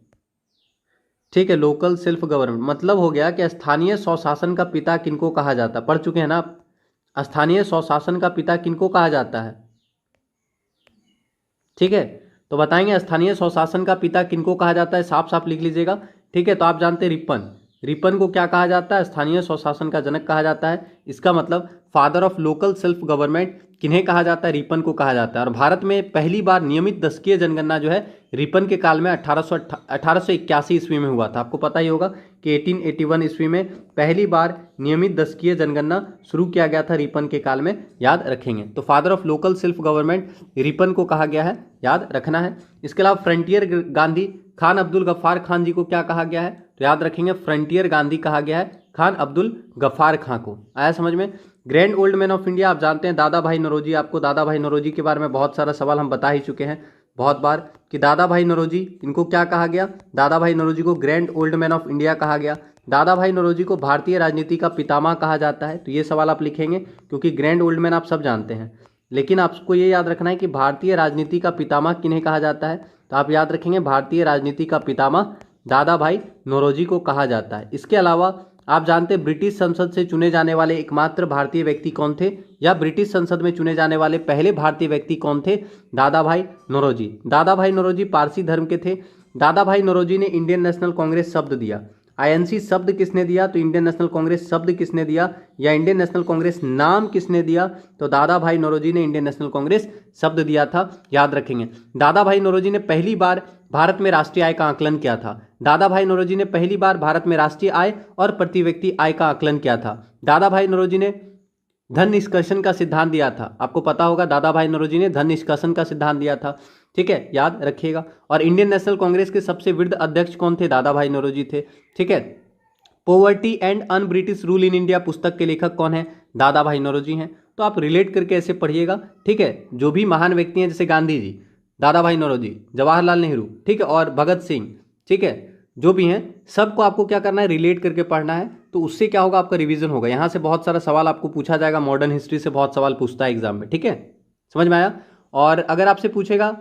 ठीक है, लोकल सेल्फ गवर्नमेंट मतलब हो गया कि स्थानीय स्वशासन का पिता किनको कहा जाता है, पढ़ चुके हैं ना आप। स्थानीय स्वशासन का पिता किनको कहा जाता है, ठीक है, तो बताएंगे स्थानीय स्वशासन का पिता किनको कहा जाता है, साफ साफ लिख लीजिएगा। ठीक है, तो आप जानते हैं रिपन, रिपन को क्या कहा जाता है, स्थानीय स्वशासन का जनक कहा जाता है। इसका मतलब father of local self government किन्हें कहा जाता है, रिपन को कहा जाता है। और भारत में पहली बार नियमित दशकीय जनगणना जो है रिपन के काल में 1881 ईस्वी में हुआ था। आपको पता ही होगा कि 1881 ईस्वी में पहली बार नियमित दशकीय जनगणना शुरू किया गया था रिपन के काल में, याद रखेंगे। तो father of local self government Ripon को कहा गया है, याद रखना है। इसके अलावा फ्रंटियर गांधी खान अब्दुल गफ्फार खान जी को क्या कहा गया है, तो याद रखेंगे फ्रंटियर गांधी कहा गया है खान अब्दुल गफ्फार खान को। आया समझ में। Grand old man of India आप जानते हैं दादा भाई नौरोजी। आपको दादा भाई नौरोजी के बारे में बहुत सारा सवाल हम बता ही चुके हैं बहुत बार कि दादा भाई नौरोजी इनको क्या कहा गया, दादा भाई नौरोजी को grand old man of India कहा गया। दादा भाई नौरोजी को भारतीय राजनीति का पितामह कहा जाता है। तो ये सवाल आप लिखेंगे क्योंकि ग्रैंड ओल्ड मैन आप सब जानते हैं, लेकिन आपको ये याद रखना है कि भारतीय राजनीति का पितामह किन्हें कहा जाता है। तो आप याद रखेंगे भारतीय राजनीति का पितामह दादा भाई नौरोजी को कहा जाता है। इसके अलावा आप जानते हैं ब्रिटिश संसद से चुने जाने वाले एकमात्र भारतीय व्यक्ति कौन थे, या ब्रिटिश संसद में चुने जाने वाले पहले भारतीय व्यक्ति कौन थे, दादा भाई नौरोजी। दादा भाई नौरोजी पारसी धर्म के थे। दादा भाई नौरोजी ने इंडियन नेशनल कांग्रेस शब्द दिया। आईएनसी शब्द किसने दिया, तो इंडियन नेशनल कांग्रेस शब्द किसने दिया, या इंडियन नेशनल कांग्रेस नाम किसने दिया, तो दादा भाई नौरोजी ने इंडियन नेशनल कांग्रेस शब्द दिया था, याद रखेंगे। दादा भाई नौरोजी ने पहली बार भारत में राष्ट्रीय आय का आकलन किया था। दादा भाई नौरोजी ने पहली बार भारत में राष्ट्रीय आय और प्रति व्यक्ति आय का आकलन किया था। दादा भाई नौरोजी ने धन निष्कर्षण का सिद्धांत दिया था। आपको पता होगा दादा भाई नौरोजी ने धन निष्कर्षण का सिद्धांत दिया था, ठीक है, याद रखिएगा। और इंडियन नेशनल कांग्रेस के सबसे वृद्ध अध्यक्ष कौन थे, दादा भाई नौरोजी थे, ठीक है। Poverty and un British rule in India पुस्तक के लेखक कौन है, दादा भाई नौरोजी हैं। तो आप रिलेट करके ऐसे पढ़िएगा, ठीक है। जो भी महान व्यक्ति हैं जैसे गांधी जी, दादा भाई नौरोजी, जवाहरलाल नेहरू, ठीक है, और भगत सिंह, ठीक है, जो भी हैं सबको आपको क्या करना है, रिलेट करके पढ़ना है। तो उससे क्या होगा, आपका रिवीजन होगा। यहाँ से बहुत सारा सवाल आपको पूछा जाएगा, मॉडर्न हिस्ट्री से बहुत सवाल पूछता है एग्जाम में, ठीक है, समझ में आया। और अगर आपसे पूछेगा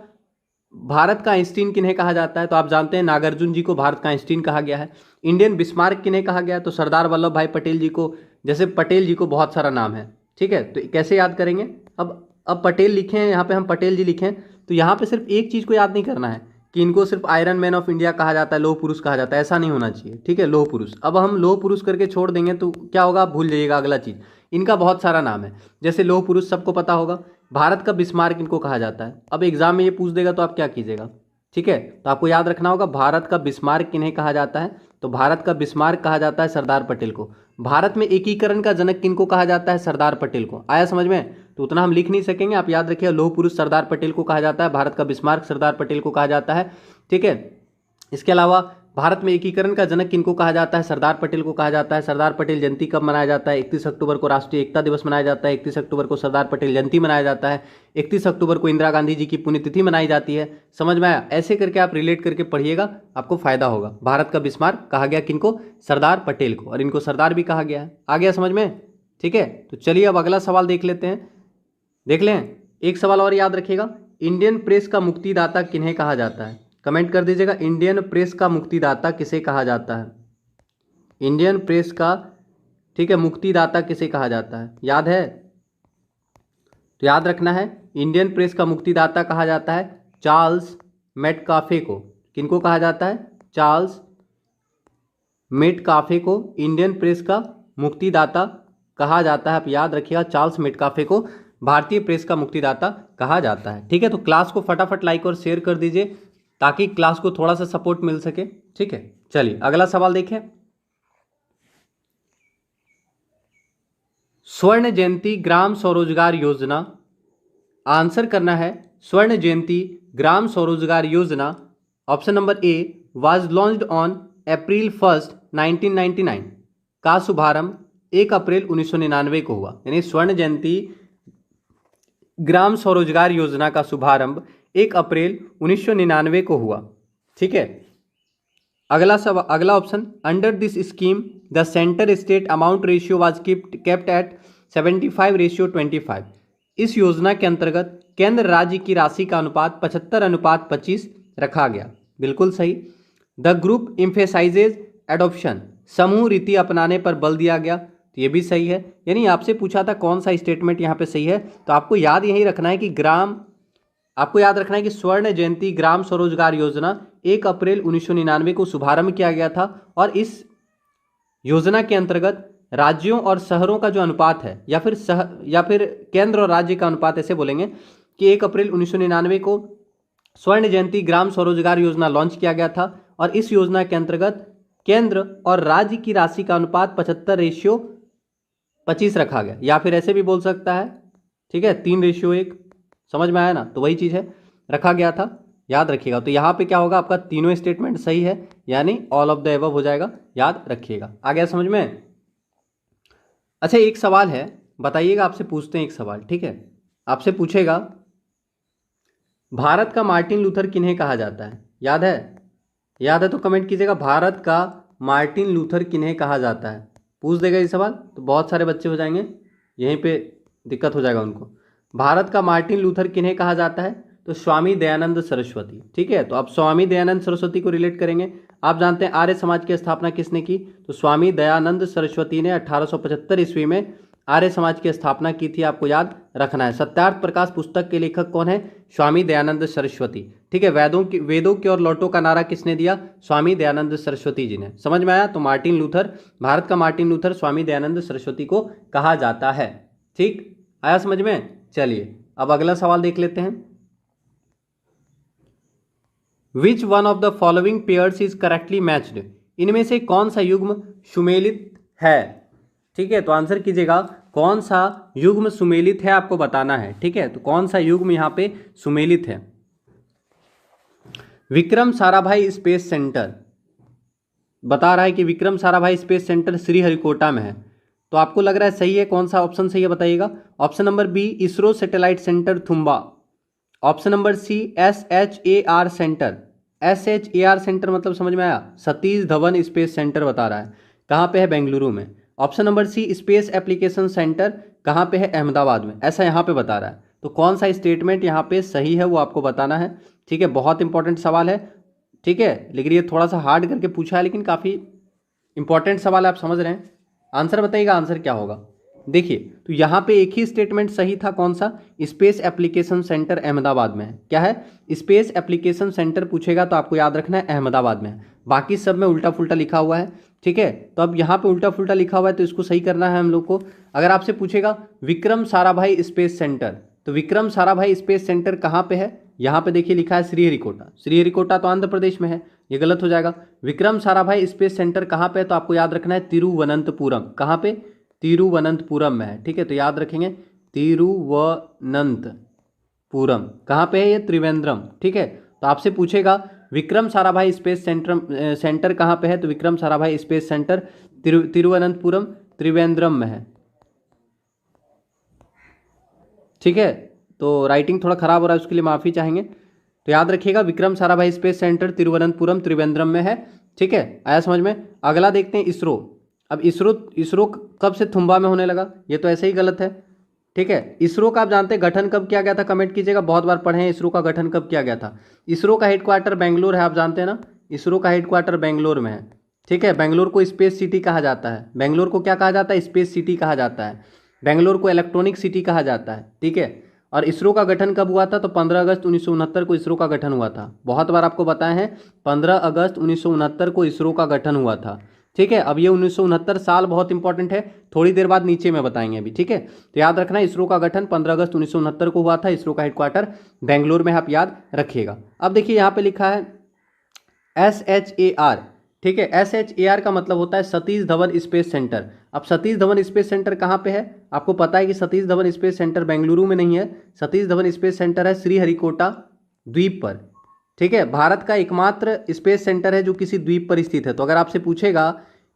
भारत का आइंस्टीन किन्हें कहा जाता है, तो आप जानते हैं नागार्जुन जी को भारत का आइंस्टीन कहा गया है। इंडियन बिस्मार्क किन्हें कहा गया है, तो सरदार वल्लभ भाई पटेल जी को। जैसे पटेल जी को बहुत सारा नाम है, ठीक है, तो कैसे याद करेंगे। अब पटेल लिखे हैं यहाँ पे, हम पटेल जी लिखें, तो यहाँ पे सिर्फ एक चीज़ को याद नहीं करना है कि इनको सिर्फ आयरन मैन ऑफ इंडिया कहा जाता है, लोह पुरुष कहा जाता है, ऐसा नहीं होना चाहिए, ठीक है, लोह पुरुष। अब हम लोह पुरुष करके छोड़ देंगे तो क्या होगा, आप भूल जाइएगा अगला चीज़। इनका बहुत सारा नाम है, जैसे लोह पुरुष सबको पता होगा। भारत का बिस्मार्क इनको कहा जाता है। अब एग्जाम में ये पूछ देगा तो आप क्या कीजिएगा, ठीक है, तो आपको याद रखना होगा भारत का बिस्मार्क किन्हें कहा जाता है, तो भारत का बिस्मार्क कहा जाता है सरदार पटेल को। भारत में एकीकरण का जनक किनको कहा जाता है, सरदार पटेल को। आया समझ में। तो उतना हम लिख नहीं सकेंगे, आप याद रखिए लोह पुरुष सरदार पटेल को कहा जाता है, भारत का बिस्मार्क सरदार पटेल को कहा जाता है, ठीक है। इसके अलावा भारत में एकीकरण का जनक किनको कहा जाता है, सरदार पटेल को कहा जाता है। सरदार पटेल जयंती कब मनाया जाता है, 31 अक्टूबर को राष्ट्रीय एकता दिवस मनाया जाता है, 31 अक्टूबर को सरदार पटेल जयंती मनाया जाता है, 31 अक्टूबर को इंदिरा गांधी जी की पुण्यतिथि मनाई जाती है। समझ में आया। ऐसे करके आप रिलेट करके पढ़िएगा, आपको फायदा होगा। भारत का बिस्मार्क कहा गया किनको, सरदार पटेल को, और इनको सरदार भी कहा गया है। आ गया समझ में, ठीक है। तो चलिए अब अगला सवाल देख लेते हैं, देख लें। एक सवाल और याद रखिएगा, इंडियन प्रेस का मुक्तिदाता किन्हें कहा जाता है, कमेंट कर दीजिएगा। इंडियन प्रेस का मुक्तिदाता किसे कहा जाता है, इंडियन प्रेस का, ठीक है, मुक्तिदाता किसे कहा जाता है, याद है। तो याद रखना है, इंडियन प्रेस का मुक्तिदाता कहा जाता है चार्ल्स मेटकाफे को। किनको कहा जाता है, चार्ल्स मेटकाफे को इंडियन प्रेस का मुक्तिदाता कहा जाता है। आप याद रखिएगा, चार्ल्स मेटकाफे को भारतीय प्रेस का मुक्तिदाता कहा जाता है, ठीक है। तो क्लास को फटाफट लाइक और शेयर कर दीजिए ताकि क्लास को थोड़ा सा सपोर्ट मिल सके, ठीक है। चलिए अगला सवाल देखें। स्वर्ण जयंती ग्राम स्वरोजगार योजना, आंसर करना है स्वर्ण जयंती ग्राम स्वरोजगार योजना। Option number A was launched on April 1, 1999 का शुभारंभ 1 अप्रैल 1999 को हुआ। यानी स्वर्ण जयंती ग्राम स्वरोजगार योजना का शुभारंभ 1 अप्रैल 1999 को हुआ। ठीक है, अगला option, under this scheme the centre state amount ratio was kept at 75:25। इस योजना के अंतर्गत केंद्र राज्य की राशि का अनुपात 75:25 रखा गया। बिल्कुल सही। द ग्रुप इम्फेसाइजेज एडॉप्शन, समूह रीति अपनाने पर बल दिया गया, तो ये भी सही है। यानी आपसे पूछा था कौन सा स्टेटमेंट यहाँ पे सही है, तो आपको याद यही रखना है कि स्वर्ण जयंती ग्राम स्वरोजगार योजना 1 अप्रैल 1999 को शुभारंभ किया गया था और इस योजना के अंतर्गत राज्यों और शहरों का जो अनुपात है या फिर केंद्र और राज्य का अनुपात, ऐसे बोलेंगे कि 1 अप्रैल 1999 को स्वर्ण जयंती ग्राम स्वरोजगार योजना लॉन्च किया गया था और इस योजना के अंतर्गत केंद्र और राज्य की राशि का अनुपात 75:25 रखा गया, या फिर ऐसे भी बोल सकता है। ठीक है, 3:1। समझ में आया ना? तो वही चीज़ है, रखा गया था, याद रखिएगा। तो यहाँ पे क्या होगा, आपका तीनों स्टेटमेंट सही है, यानी ऑल ऑफ द एबव हो जाएगा, याद रखिएगा। आ गया समझ में? अच्छा, एक सवाल है, बताइएगा, आपसे पूछते हैं एक सवाल। ठीक है, आपसे पूछेगा भारत का मार्टिन लूथर किन्हें कहा जाता है? याद है तो कमेंट कीजिएगा, भारत का मार्टिन लूथर किन्हें कहा जाता है। पूछ देगा ये सवाल तो बहुत सारे बच्चे हो जाएंगे, यहीं पे दिक्कत हो जाएगा उनको। भारत का मार्टिन लूथर किन्हें कहा जाता है? तो स्वामी दयानंद सरस्वती। ठीक है, तो अब स्वामी दयानंद सरस्वती को रिलेट करेंगे। आप जानते हैं आर्य समाज की स्थापना किसने की? तो स्वामी दयानंद सरस्वती ने 1875 ईस्वी में आर्य समाज की स्थापना की थी, आपको याद रखना है। सत्यार्थ प्रकाश पुस्तक के लेखक कौन है? स्वामी दयानंद सरस्वती। ठीक है, वेदों की ओर लौटो का नारा किसने दिया? स्वामी दयानंद सरस्वती जी ने। समझ में आया? तो मार्टिन लूथर, भारत का मार्टिन लूथर स्वामी दयानंद सरस्वती को कहा जाता है। ठीक, आया समझ में? चलिए अब अगला सवाल देख लेते हैं। विच one of the following pairs is correctly matched? इनमें से कौन सा युग्म सुमेलित है? ठीक है, तो आंसर कीजिएगा, कौन सा युग्म सुमेलित है आपको बताना है। ठीक है, तो कौन सा युग्म यहाँ पे सुमेलित है? विक्रम साराभाई स्पेस सेंटर बता रहा है कि विक्रम साराभाई स्पेस सेंटर श्रीहरिकोटा में है, तो आपको लग रहा है सही है? कौन सा ऑप्शन सही है बताइएगा। Option number B, ISRO satellite centre Thumba. Option number C, SHAR centre. SHAR centre मतलब समझ में आया? सतीश धवन स्पेस सेंटर बता रहा है, कहाँ पे है? बेंगलुरु में। Option number C, space application centre, कहाँ पे है? अहमदाबाद में, ऐसा यहाँ पे बता रहा है। तो कौन सा स्टेटमेंट यहाँ पे सही है वो आपको बताना है। ठीक है, बहुत इंपॉर्टेंट सवाल है। ठीक है, लेकिन ये थोड़ा सा हार्ड करके पूछा है, लेकिन काफ़ी इंपॉर्टेंट सवाल है, आप समझ रहे हैं। आंसर बताइएगा, आंसर क्या होगा। देखिए, तो यहाँ पे एक ही स्टेटमेंट सही था, कौन सा? स्पेस एप्लीकेशन सेंटर अहमदाबाद में है। क्या है? स्पेस एप्लीकेशन सेंटर पूछेगा तो आपको याद रखना है अहमदाबाद में है, बाकी सब में उल्टा फुल्टा लिखा हुआ है। ठीक है, तो अब यहाँ पे उल्टा फुल्टा लिखा हुआ है तो इसको सही करना है हम लोग को। अगर आपसे पूछेगा विक्रम साराभाई स्पेस सेंटर, तो विक्रम साराभाई स्पेस सेंटर कहाँ पे है? यहाँ पे देखिए लिखा है श्रीहरिकोटा। श्रीहरिकोटा तो आंध्र प्रदेश में है, ये गलत हो जाएगा। विक्रम साराभाई स्पेस सेंटर कहाँ पे है? तो आपको याद रखना है तिरुवनंतपुरम। कहाँ पे? तिरुवनंतपुरम में है। ठीक है, तो याद रखेंगे तिरुवनंतपुरम। कहाँ पे है ये? त्रिवेंद्रम। ठीक है, तो आपसे पूछेगा विक्रम साराभाई स्पेस सेंटर कहाँ पे है? तो विक्रम साराभाई स्पेस सेंटर तिरुवनंतपुरम त्रिवेंद्रम में है। ठीक है, तो राइटिंग थोड़ा खराब हो रहा है, उसके लिए माफ़ी चाहेंगे। तो याद रखिएगा विक्रम साराभाई स्पेस सेंटर तिरुवनंतपुरम त्रिवेंद्रम में है। ठीक है, आया समझ में? अगला देखते हैं इसरो। अब इसरो कब से थुम्बा में होने लगा? ये तो ऐसे ही गलत है। ठीक है, इसरो का आप जानते हैं गठन कब किया गया था? कमेंट कीजिएगा, बहुत बार पढ़े हैं इसरो का गठन कब किया गया था। इसरो का हेडक्वार्टर बेंगलोर है, आप जानते हैं ना, इसरो का हेडक्वार्टर बेंगलोर में है। ठीक है, बेंगलोर को स्पेस सिटी कहा जाता है। बेंगलोर को क्या कहा जाता है? स्पेस सिटी कहा जाता है। बेंगलोर को इलेक्ट्रॉनिक सिटी कहा जाता है। ठीक है, और इसरो का गठन कब हुआ था? तो 15 अगस्त 1969 को इसरो का गठन हुआ था। बहुत बार आपको बताए हैं, 15 अगस्त 1969 को इसरो का गठन हुआ था। ठीक है, अब ये 1969 साल बहुत इंपॉर्टेंट है, थोड़ी देर बाद नीचे में बताएंगे अभी। ठीक है, तो याद रखना इसरो का गठन 15 अगस्त 1969 को हुआ था। इसरो का हेडक्वार्टर बेंगलोर में, आप याद रखिएगा। अब देखिए यहाँ पे लिखा है SHAR। ठीक है, SHAR का मतलब होता है सतीश धवन स्पेस सेंटर। अब सतीश धवन स्पेस सेंटर कहाँ पे है? आपको पता है कि सतीश धवन स्पेस सेंटर बेंगलुरु में नहीं है, सतीश धवन स्पेस सेंटर है श्रीहरिकोटा द्वीप पर। ठीक है, भारत का एकमात्र स्पेस सेंटर है जो किसी द्वीप पर स्थित है। तो अगर आपसे पूछेगा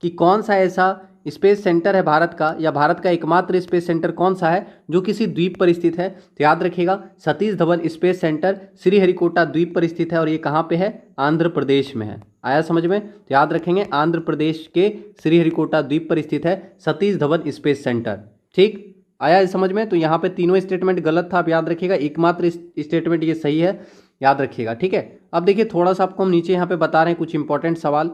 कि कौन सा ऐसा स्पेस सेंटर है भारत का, या भारत का एकमात्र स्पेस सेंटर कौन सा है जो किसी द्वीप पर स्थित है? तो याद रखिएगा सतीश धवन स्पेस सेंटर श्रीहरिकोटा द्वीप पर स्थित है और ये कहाँ पे है? आंध्र प्रदेश में है। आया समझ में? तो याद रखेंगे आंध्र प्रदेश के श्रीहरिकोटा द्वीप पर स्थित है सतीश धवन स्पेस सेंटर। ठीक, आया इस समझ में? तो यहाँ पे तीनों स्टेटमेंट गलत था, आप याद रखिएगा एकमात्र स्टेटमेंट ये सही है, याद रखिएगा। ठीक है, अब देखिए थोड़ा सा आपको हम नीचे यहाँ पे बता रहे हैं कुछ इंपॉर्टेंट सवाल।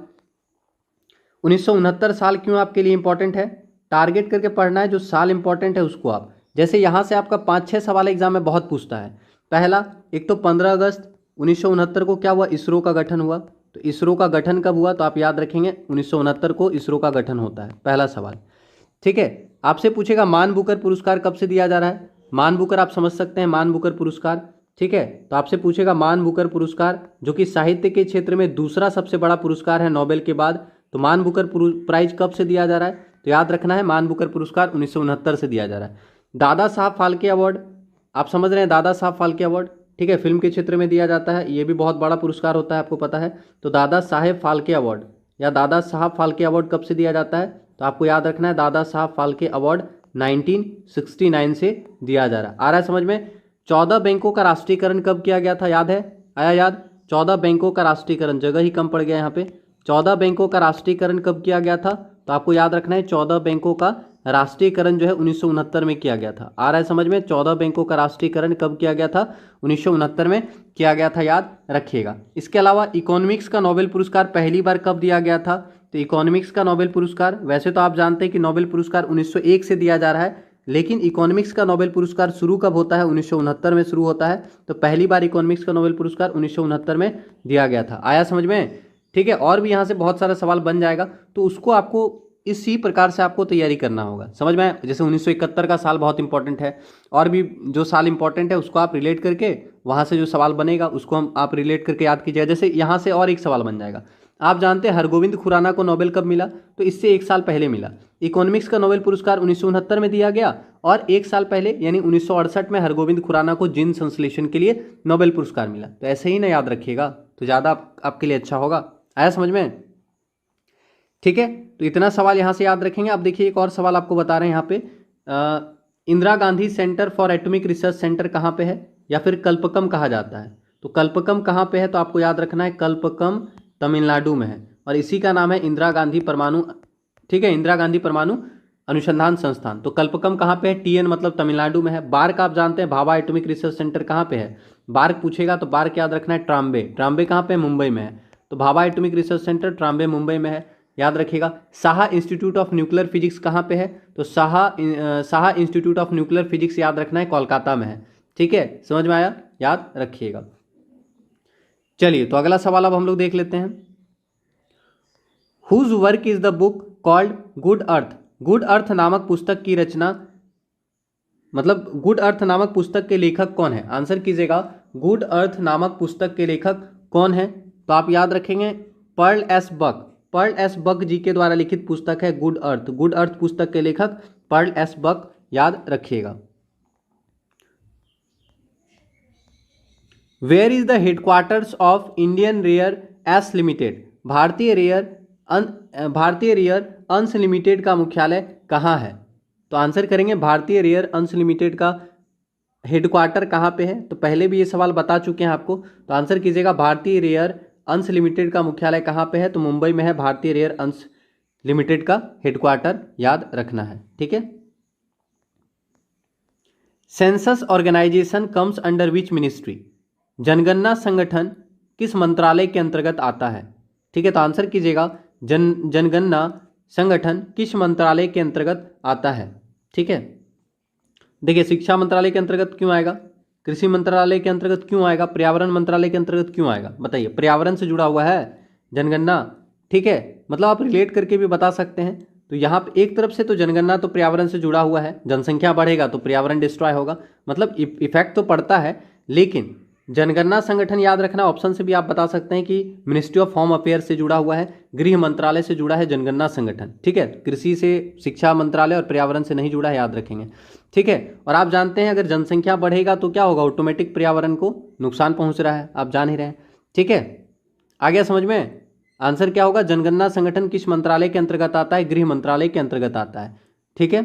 1969 साल क्यों आपके लिए इंपॉर्टेंट है? टारगेट करके पढ़ना है, जो साल इंपॉर्टेंट है उसको आप, जैसे यहाँ से आपका 5-6 सवाल एग्जाम में बहुत पूछता है। पहला, एक तो 15 अगस्त 1969 को क्या हुआ? इसरो का गठन हुआ। तो इसरो का गठन कब हुआ? तो आप याद रखेंगे 1969 को इसरो का गठन होता है, पहला सवाल। ठीक है, आपसे पूछेगा मान बुकर पुरस्कार कब से दिया जा रहा है? मान बुकर आप समझ सकते हैं, मान बुकर पुरस्कार। ठीक है, तो आपसे पूछेगा मान बुकर पुरस्कार जो कि साहित्य के क्षेत्र में दूसरा सबसे बड़ा पुरस्कार है नोबेल के बाद, तो मान बुकर प्राइज कब से दिया जा रहा है? तो याद रखना है मान बुकर पुरस्कार 1969 से दिया जा रहा है। दादा साहब फाल्के अवार्ड, आप समझ रहे हैं दादा साहब फाल्के अवार्ड, ठीक है, फिल्म के क्षेत्र में दिया जाता है, ये भी बहुत बड़ा पुरस्कार होता है, आपको पता है। तो दादा साहेब फाल्के अवार्ड या दादा साहब फाल्के अवार्ड कब से दिया जाता है? तो आपको याद रखना है दादा साहब फाल्के अवार्ड 1969 से दिया जा रहा है। आ रहा है समझ में? 14 बैंकों का राष्ट्रीयकरण कब किया गया था? याद है? आया याद? 14 बैंकों का राष्ट्रीयकरण, जगह ही कम पड़ गया यहाँ पे। 14 बैंकों का राष्ट्रीयकरण कब किया गया था? तो आपको याद रखना है 14 बैंकों का राष्ट्रीयकरण जो है 1969 में किया गया था। आ रहा है समझ में? 14 बैंकों का राष्ट्रीयकरण कब किया गया था? 1969 में किया गया था, याद रखिएगा। इसके अलावा इकोनॉमिक्स का नोबेल पुरस्कार पहली बार कब दिया गया था? तो इकोनॉमिक्स का नोबेल पुरस्कार, वैसे तो आप जानते हैं कि नोबेल पुरस्कार 1901 से दिया जा रहा है, लेकिन इकोनॉमिक्स का नोबेल पुरस्कार शुरू कब होता है? 1969 में शुरू होता है। तो पहली बार इकोनॉमिक्स का नोबेल पुरस्कार 1969 में दिया गया था। आया समझ में? ठीक है, और भी यहाँ से बहुत सारा सवाल बन जाएगा, तो उसको आपको इसी प्रकार से आपको तैयारी करना होगा, समझ में आया? जैसे 1971 का साल बहुत इंपॉर्टेंट है, और भी जो साल इंपॉर्टेंट है उसको आप रिलेट करके वहाँ से जो सवाल बनेगा उसको हम आप रिलेट करके याद कीजिए। जैसे यहाँ से और एक सवाल बन जाएगा, आप जानते हैं हरगोविंद खुराना को नोबेल कब मिला? तो इससे 1 साल पहले मिला। इकोनॉमिक्स का नोबेल पुरस्कार 1969 में दिया गया, और 1 साल पहले यानी 1968 में हरगोविंद खुराना को जिन संश्लेषण के लिए नोबेल पुरस्कार मिला। तो ऐसे ही ना याद रखिएगा, तो ज़्यादा आपके लिए अच्छा होगा। आया समझ में? ठीक है, तो इतना सवाल यहाँ से याद रखेंगे। अब देखिए एक और सवाल आपको बता रहे हैं यहाँ पे, Indira Gandhi centre for atomic research centre कहाँ पे है, या फिर कल्पकम कहा जाता है? तो कल्पकम कहाँ पे है? तो आपको याद रखना है कल्पकम तमिलनाडु में है, और इसी का नाम है इंदिरा गांधी परमाणु, ठीक है, इंदिरा गांधी परमाणु अनुसंधान संस्थान। तो कल्पकम कहाँ पे है? TN मतलब तमिलनाडु में है। बार्क आप जानते हैं भाभा एटॉमिक रिसर्च सेंटर कहाँ पे है? बार्क पूछेगा तो बार्क याद रखना है ट्राम्बे, ट्राम्बे कहाँ पे? मुंबई में है। तो Bhabha atomic research centre Trombay Mumbai में है, याद रखिएगा। Saha institute of nuclear physics कहाँ पे है? तो Saha institute of nuclear physics याद रखना है कोलकाता में है। ठीक है, समझ में आया? याद रखिएगा। चलिए, तो अगला सवाल अब हम लोग देख लेते हैं। Whose work is the book called Good Earth? Good Earth नामक पुस्तक की रचना, मतलब गुड अर्थ नामक पुस्तक के लेखक कौन है? आंसर कीजिएगा, गुड अर्थ नामक पुस्तक के लेखक कौन है? तो आप याद रखेंगे Pearl S Buck, Pearl S Buck ji के द्वारा लिखित पुस्तक है गुड अर्थ। गुड अर्थ पुस्तक के लेखक पर्ल एस बक, याद रखिएगा। Where is the headquarters of Indian rare एस लिमिटेड? भारतीय रेयर अंश लिमिटेड का मुख्यालय कहाँ है? तो आंसर करेंगे भारतीय रेयर अंश लिमिटेड का हेडक्वार्टर कहाँ पे है? तो पहले भी ये सवाल बता चुके हैं आपको, तो आंसर कीजिएगा भारतीय रेयर अंश लिमिटेड का मुख्यालय कहाँ पे है? तो मुंबई में है भारतीय रेयर अंश लिमिटेड का हेडक्वार्टर, याद रखना है। ठीक है, census organisation comes under which ministry? जनगणना संगठन किस मंत्रालय के अंतर्गत आता है? ठीक है, तो आंसर कीजिएगा जनगणना संगठन किस मंत्रालय के अंतर्गत आता है? ठीक है, देखिए शिक्षा मंत्रालय के अंतर्गत क्यों आएगा? कृषि मंत्रालय के अंतर्गत क्यों आएगा? पर्यावरण मंत्रालय के अंतर्गत क्यों आएगा? बताइए, पर्यावरण से जुड़ा हुआ है जनगणना। ठीक है, मतलब आप रिलेट करके भी बता सकते हैं। तो यहाँ पे एक तरफ से तो जनगणना तो पर्यावरण से जुड़ा हुआ है, जनसंख्या बढ़ेगा तो पर्यावरण डिस्ट्रॉय होगा, मतलब इफेक्ट तो पड़ता है। लेकिन जनगणना संगठन याद रखना, ऑप्शन से भी आप बता सकते हैं कि मिनिस्ट्री ऑफ होम अफेयर से जुड़ा हुआ है, गृह मंत्रालय से जुड़ा है जनगणना संगठन। ठीक है, कृषि से, शिक्षा मंत्रालय और पर्यावरण से नहीं जुड़ा है, याद रखेंगे। ठीक है, और आप जानते हैं अगर जनसंख्या बढ़ेगा तो क्या होगा? ऑटोमेटिक पर्यावरण को नुकसान पहुंच रहा है, आप जान ही रहे हैं। ठीक है, आ गया समझ में? आंसर क्या होगा? जनगणना संगठन किस मंत्रालय के अंतर्गत आता है? गृह मंत्रालय के अंतर्गत आता है। ठीक है।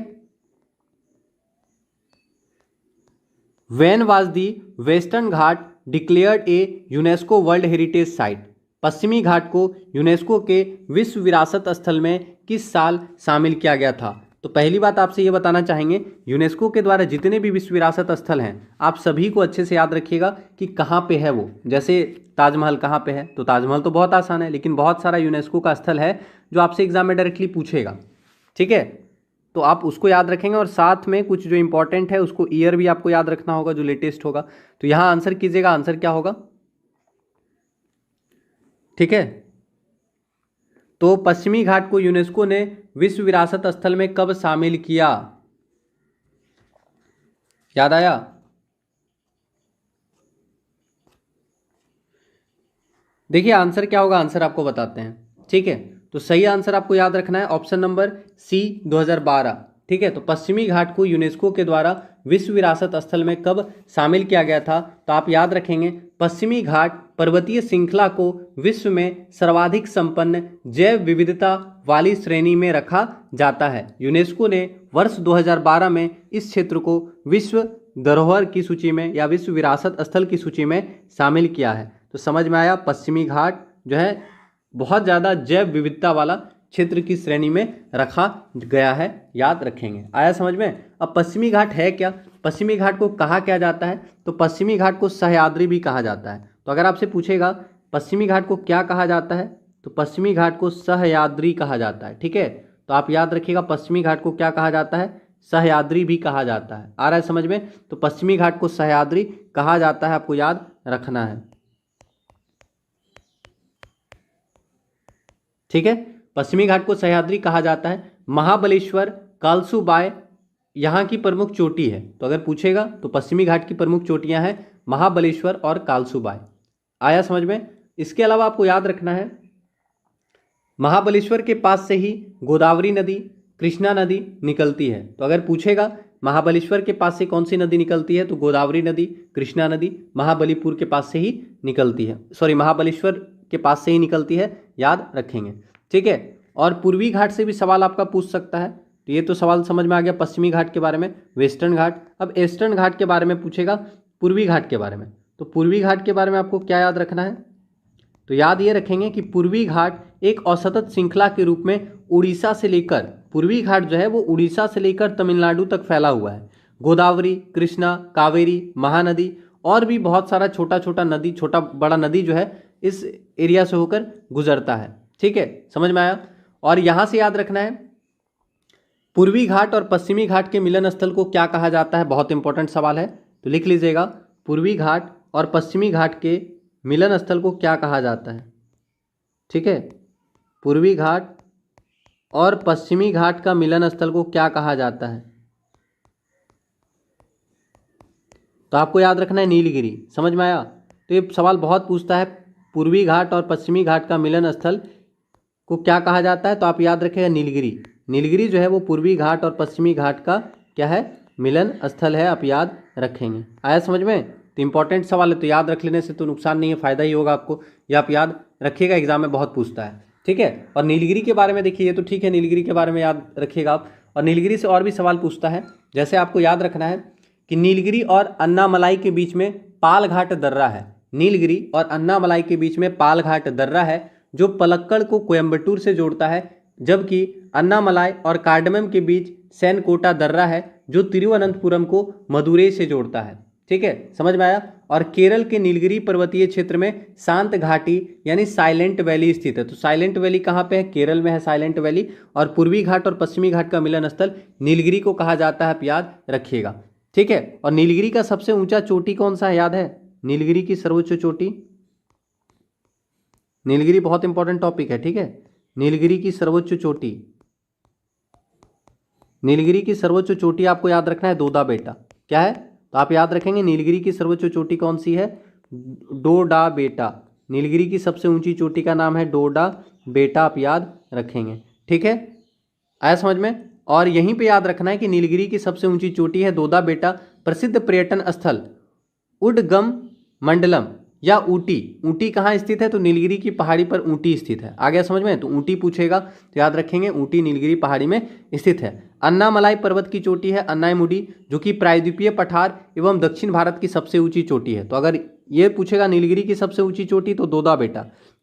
When was the western Ghat declared A UNESCO world heritage site? पश्चिमी घाट को यूनेस्को के विश्व विरासत स्थल में किस साल शामिल किया गया था? तो पहली बात आपसे ये बताना चाहेंगे, यूनेस्को के द्वारा जितने भी विश्व विरासत स्थल हैं आप सभी को अच्छे से याद रखिएगा कि कहाँ पे है वो। जैसे ताजमहल कहाँ पे है, तो ताजमहल तो बहुत आसान है, लेकिन बहुत सारा यूनेस्को का स्थल है जो आपसे एग्जाम में डायरेक्टली पूछेगा। ठीक है, तो आप उसको याद रखेंगे और साथ में कुछ जो इंपॉर्टेंट है उसको ईयर भी आपको याद रखना होगा जो लेटेस्ट होगा। तो यहाँ आंसर कीजिएगा, आंसर क्या होगा? ठीक है, तो पश्चिमी घाट को यूनेस्को ने विश्व विरासत स्थल में कब शामिल किया? याद आया? देखिए आंसर क्या होगा, आंसर आपको बताते हैं। ठीक है, तो सही आंसर आपको याद रखना है ऑप्शन नंबर सी 2012। ठीक है, तो पश्चिमी घाट को यूनेस्को के द्वारा विश्व विरासत स्थल में कब शामिल किया गया था? तो आप याद रखेंगे पश्चिमी घाट पर्वतीय श्रृंखला को विश्व में सर्वाधिक संपन्न जैव विविधता वाली श्रेणी में रखा जाता है। यूनेस्को ने वर्ष 2012 में इस क्षेत्र को विश्व धरोहर की सूची में या विश्व विरासत स्थल की सूची में शामिल किया है। तो समझ में आया, पश्चिमी घाट जो है बहुत ज़्यादा जैव विविधता वाला क्षेत्र की श्रेणी में रखा गया है, याद रखेंगे। आया समझ में? अब पश्चिमी घाट है क्या? पश्चिमी घाट को कहा क्या जाता है? तो पश्चिमी घाट को सह्याद्री भी कहा जाता है। तो अगर आपसे पूछेगा पश्चिमी घाट को क्या कहा जाता है, तो पश्चिमी घाट को सह्याद्री कहा जाता है। ठीक है, तो आप याद रखिएगा पश्चिमी घाट को क्या कहा जाता है? सह्याद्री भी कहा जाता है। आ रहा है समझ में? तो पश्चिमी घाट को सह्याद्री कहा जाता है, आपको याद रखना है। ठीक है, पश्चिमी घाट को सह्याद्री कहा जाता है। महाबलेश्वर, कालसूबाय यहाँ की प्रमुख चोटी है। तो अगर पूछेगा तो पश्चिमी घाट की प्रमुख चोटियां हैं महाबलेश्वर और कालसूबाय। आया समझ में? इसके अलावा आपको याद रखना है महाबलेश्वर के पास से ही गोदावरी नदी, कृष्णा नदी निकलती है। तो अगर पूछेगा महाबलेश्वर के पास से कौन सी नदी निकलती है, तो गोदावरी नदी, कृष्णा नदी महाबलीपुर के पास से ही निकलती है, सॉरी महाबलेश्वर के पास से ही निकलती है, याद रखेंगे। ठीक है, और पूर्वी घाट से भी सवाल आपका पूछ सकता है। तो ये तो सवाल समझ में आ गया पश्चिमी घाट के बारे में, वेस्टर्न घाट। अब ईस्टर्न घाट के बारे में पूछेगा, पूर्वी घाट के बारे में। तो पूर्वी घाट के बारे में आपको क्या याद रखना है? तो याद ये रखेंगे कि पूर्वी घाट एक असतत श्रृंखला के रूप में उड़ीसा से लेकर, पूर्वी घाट जो है वो उड़ीसा से लेकर तमिलनाडु तक फैला हुआ है। गोदावरी, कृष्णा, कावेरी, महानदी और भी बहुत सारा छोटा छोटा नदी, छोटा बड़ा नदी जो है इस एरिया से होकर गुजरता है। ठीक है, समझ में आया? और यहाँ से याद रखना है पूर्वी घाट और पश्चिमी घाट के मिलन स्थल को क्या कहा जाता है? बहुत इंपॉर्टेंट सवाल है, तो लिख लीजिएगा पूर्वी घाट और पश्चिमी घाट के मिलन स्थल को क्या कहा जाता है? ठीक है, पूर्वी घाट और पश्चिमी घाट का मिलन स्थल को क्या कहा जाता है? तो आपको याद रखना है नीलगिरी। समझ में आया? तो ये सवाल बहुत पूछता है, पूर्वी घाट और पश्चिमी घाट का मिलन स्थल को क्या कहा जाता है? तो आप याद रखिएगा नीलगिरी। नीलगिरी जो है वो पूर्वी घाट और पश्चिमी घाट का क्या है? मिलन स्थल है, आप याद रखेंगे। आया समझ में? तो इंपॉर्टेंट सवाल है, तो याद रख लेने से तो नुकसान नहीं है, फायदा ही होगा आपको। ये आप याद रखिएगा, एग्जाम में बहुत पूछता है। ठीक है, और नीलगिरी के बारे में देखिए, ये तो ठीक है, नीलगिरी के बारे में याद रखिएगा आप। और नीलगिरी से और भी सवाल पूछता है, जैसे आपको याद रखना है कि नीलगिरी और अन्नामलाई के बीच में पाल घाट दर्रा है। नीलगिरी और अन्नामलाई के बीच में पाल घाट दर्रा है जो पलक्कड़ को कोयम्बटूर से जोड़ता है, जबकि अन्नामलाई और कार्डमम के बीच सैनकोटा दर्रा है जो तिरुवनंतपुरम को मदुरै से जोड़ता है। ठीक है, समझ में आया? और केरल के नीलगिरी पर्वतीय क्षेत्र में शांत घाटी यानी साइलेंट वैली स्थित है। तो साइलेंट वैली कहाँ पे है? केरल में है साइलेंट वैली। और पूर्वी घाट और पश्चिमी घाट का मिलन स्थल नीलगिरी को कहा जाता है, आप याद रखिएगा। ठीक है, और नीलगिरी का सबसे ऊंचा चोटी कौन सा है, याद है? नीलगिरी की सर्वोच्च चोटी, नीलगिरी बहुत इंपॉर्टेंट टॉपिक है। ठीक है, नीलगिरी की सर्वोच्च चोटी, नीलगिरी की सर्वोच्च चोटी आपको याद रखना है दोदा बेटा। क्या है? तो आप याद रखेंगे नीलगिरी की सर्वोच्च चोटी कौन सी है? डोडा बेटा। नीलगिरी की सबसे ऊंची चोटी का नाम है डोडा बेटा, आप याद रखेंगे। ठीक है, आया समझ में? और यहीं पे याद रखना है कि नीलगिरी की सबसे ऊंची चोटी है दोदा बेटा। प्रसिद्ध पर्यटन स्थल उडगम मंडलम या ऊटी। ऊटी कहाँ स्थित है? तो नीलगिरी की पहाड़ी पर ऊटी स्थित है। आ गया समझ में? तो ऊटी पूछेगा तो याद रखेंगे ऊटी नीलगिरी पहाड़ी में स्थित है। अन्नामलाई पर्वत की चोटी है अन्नायमुडी, जो कि प्रायद्वीपीय पठार एवं दक्षिण भारत की सबसे ऊंची चोटी है। तो अगर ये पूछेगा नीलगिरी की सबसे ऊंची चोटी, तो